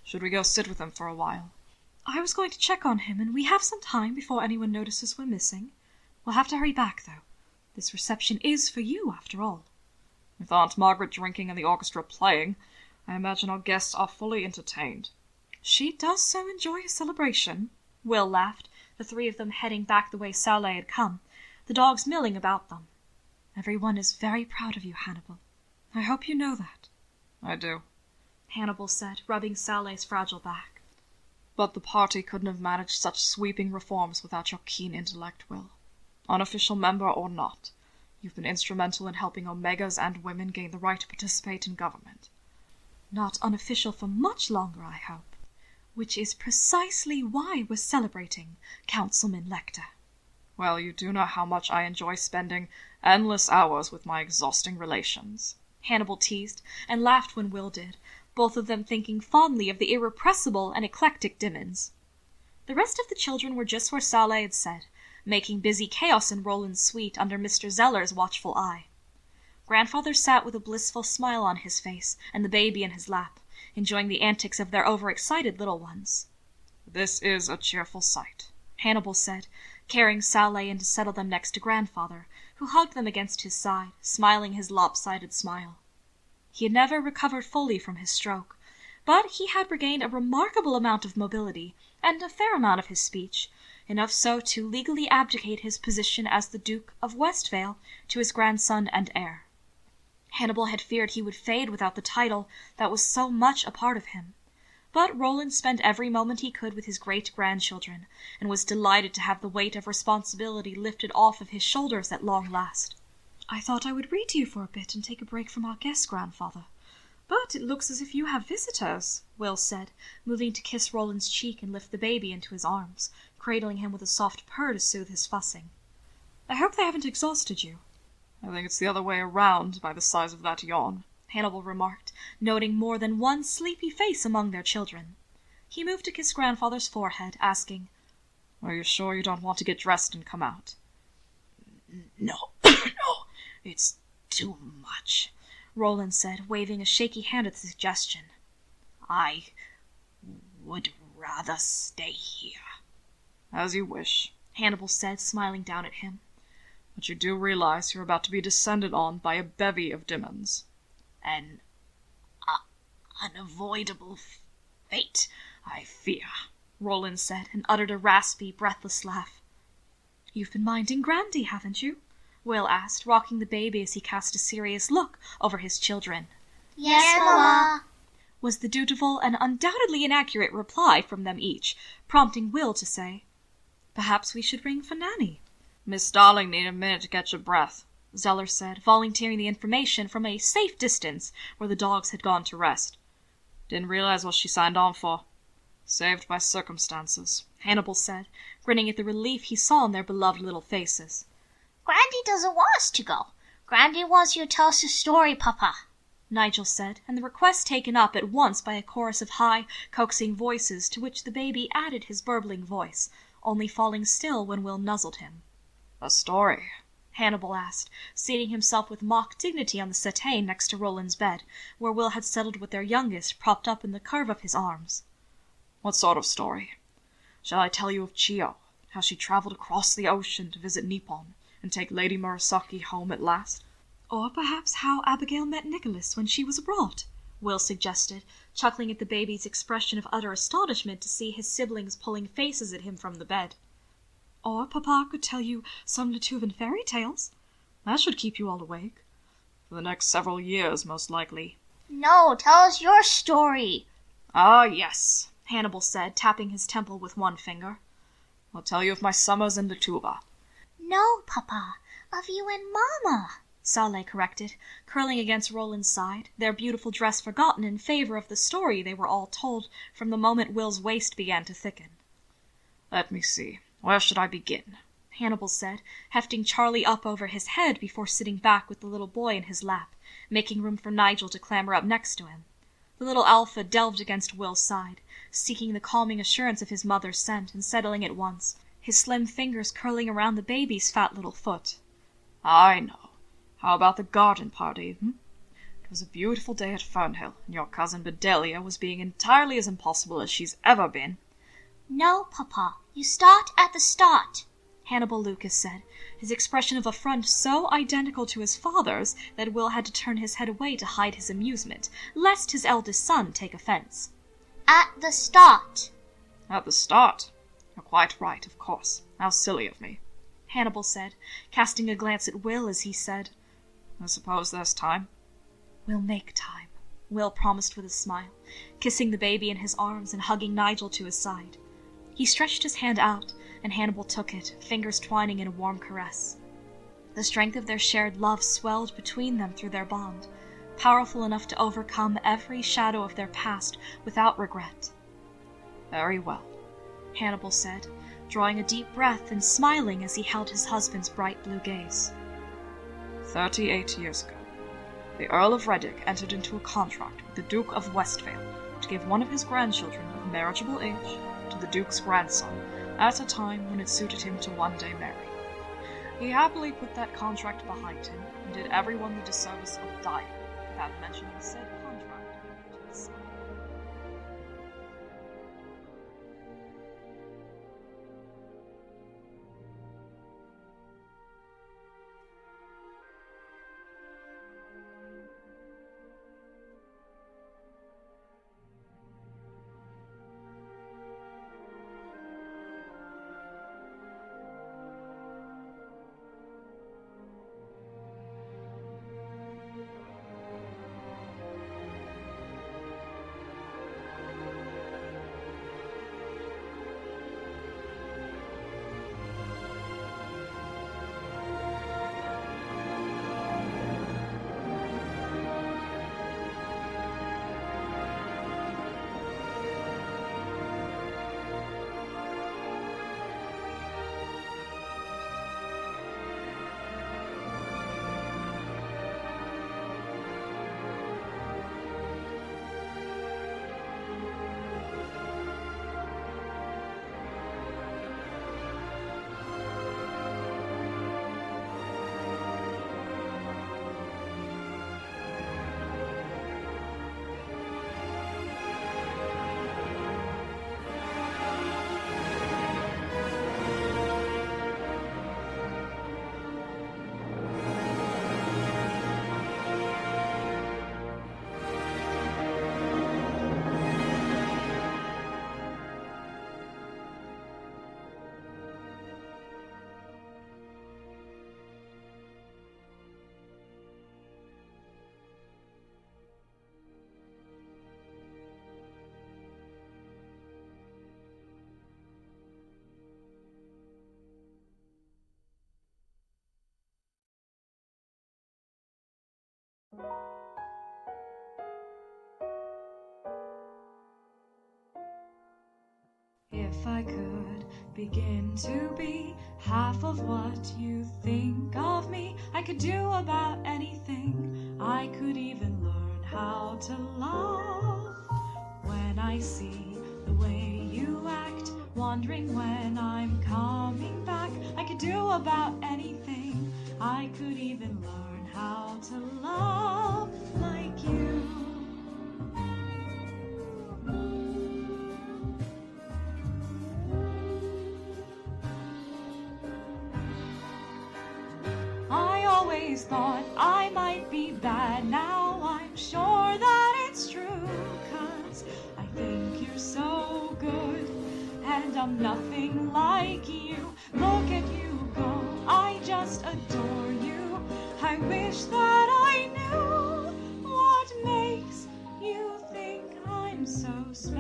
"Should we go sit with him for a while?" "I was going to check on him, and we have some time before anyone notices we're missing. We'll have to hurry back, though. This reception is for you, after all." "With Aunt Margaret drinking and the orchestra playing, I imagine our guests are fully entertained." "She does so enjoy a celebration," Will laughed, the three of them heading back the way Saule had come, the dogs milling about them. "Everyone is very proud of you, Hannibal. I hope you know that." "I do," Hannibal said, rubbing Saule's fragile back. "But the party couldn't have managed such sweeping reforms without your keen intellect, Will. Unofficial member or not, you've been instrumental in helping Omegas and women gain the right to participate in government." "Not unofficial for much longer, I hope. Which is precisely why we're celebrating, Councilman Lecter." "Well, you do know how much I enjoy spending endless hours with my exhausting relations," Hannibal teased, and laughed when Will did, both of them thinking fondly of the irrepressible and eclectic Dimmons. The rest of the children were just where Saule had said, making busy chaos in Roland's suite under Mr. Zeller's watchful eye. Grandfather sat with a blissful smile on his face and the baby in his lap, enjoying the antics of their overexcited little ones. "This is a cheerful sight," Hannibal said, carrying Saule in to settle them next to Grandfather, who hugged them against his side, smiling his lopsided smile. He had never recovered fully from his stroke, but he had regained a remarkable amount of mobility and a fair amount of his speech, enough so to legally abdicate his position as the Duke of Westvale to his grandson and heir. Hannibal had feared he would fade without the title that was so much a part of him, but Roland spent every moment he could with his great-grandchildren, and was delighted to have the weight of responsibility lifted off of his shoulders at long last. "I thought I would read to you for a bit and take a break from our guests, Grandfather. But it looks as if you have visitors," Will said, moving to kiss Roland's cheek and lift the baby into his arms, cradling him with a soft purr to soothe his fussing. "I hope they haven't exhausted you." "I think it's the other way around by the size of that yawn," Hannibal remarked, noting more than one sleepy face among their children. He moved to kiss Grandfather's forehead, asking, "Are you sure you don't want to get dressed and come out?" "No, no, it's too much," Roland said, waving a shaky hand at the suggestion. "I would rather stay here. As you wish, Hannibal said, smiling down at him. But you do realize you're about to be descended on by a bevy of demons. An unavoidable fate, I fear, Roland said, and uttered a raspy, breathless laugh. You've been minding Grandy, haven't you? Will asked, rocking the baby as he cast a serious look over his children. Yes, Mama, was the dutiful and undoubtedly inaccurate reply from them each, prompting Will to say, Perhaps we should ring for Nanny. Miss Darling needed a minute to catch her breath, Zeller said, volunteering the information from a safe distance where the dogs had gone to rest. Didn't realize what she signed on for. Saved by circumstances, Hannibal said, grinning at the relief he saw in their beloved little faces. Grandy doesn't want us to go. Grandy wants you to tell us a story, Papa, Nigel said, and the request taken up at once by a chorus of high, coaxing voices to which the baby added his burbling voice, only falling still when Will nuzzled him. A story? Hannibal asked, seating himself with mock dignity on the settee next to Roland's bed, where Will had settled with their youngest propped up in the curve of his arms. What sort of story? Shall I tell you of Chiyo, how she travelled across the ocean to visit Nippon, and take Lady Murasaki home at last? Or perhaps how Abigail met Nicholas when she was abroad, Will suggested, chuckling at the baby's expression of utter astonishment to see his siblings pulling faces at him from the bed. Or Papa could tell you some Latuvan fairy tales. That should keep you all awake. For the next several years, most likely. No, tell us your story. Ah, yes, Hannibal said, tapping his temple with one finger. I'll tell you of my summers in Latuva. No, Papa, of you and Mama, Saleh corrected, curling against Roland's side, their beautiful dress forgotten in favor of the story they were all told from the moment Will's waist began to thicken. Let me see. Where should I begin? Hannibal said, hefting Charlie up over his head before sitting back with the little boy in his lap, making room for Nigel to clamber up next to him. The little Alpha delved against Will's side, seeking the calming assurance of his mother's scent and settling at once, his slim fingers curling around the baby's fat little foot. I know. How about the garden party, It was a beautiful day at Fernhill, and your cousin Bedelia was being entirely as impossible as she's ever been. No, Papa, you start at the start, Hannibal Lucas said, his expression of affront so identical to his father's that Will had to turn his head away to hide his amusement, lest his eldest son take offense. At the start. At the start? You're quite right, of course. How silly of me, Hannibal said, casting a glance at Will as he said, I suppose there's time. We'll make time, Will promised with a smile, kissing the baby in his arms and hugging Nigel to his side. He stretched his hand out, and Hannibal took it, fingers twining in a warm caress. The strength of their shared love swelled between them through their bond, powerful enough to overcome every shadow of their past without regret. Very well, Hannibal said, drawing a deep breath and smiling as he held his husband's bright blue gaze. 38 years ago, the Earl of Reddick entered into a contract with the Duke of Westvale to give one of his grandchildren of marriageable age to the Duke's grandson at a time when it suited him to one day marry. He happily put that contract behind him and did everyone the disservice of dying without mentioning said contract to his son. If I could begin to be half of what you think of me, I could do about anything. I could even learn how to love. When I see the way you act, wondering when I'm coming back, I could do about anything. I could even learn how to love like you. I always thought I might be bad, now I'm sure that it's true, 'cause I think you're so good, and I'm nothing like you. Look at you go, I just adore you. I wish that I knew what makes you think I'm so special.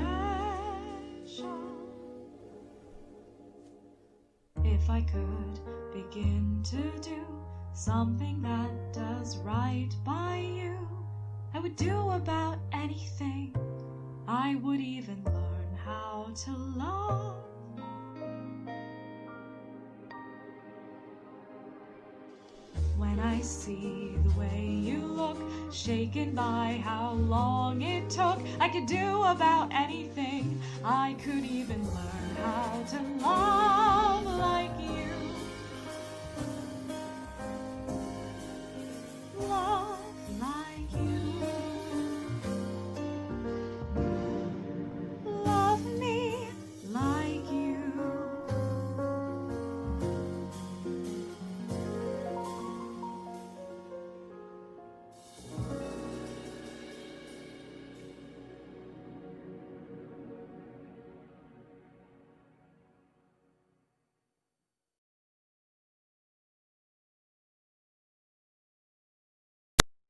If I could begin to do something that does right by you, I would do about anything. I would even learn how to love. When I see the way you look, shaken by how long it took, I could do about anything. I could even learn how to love.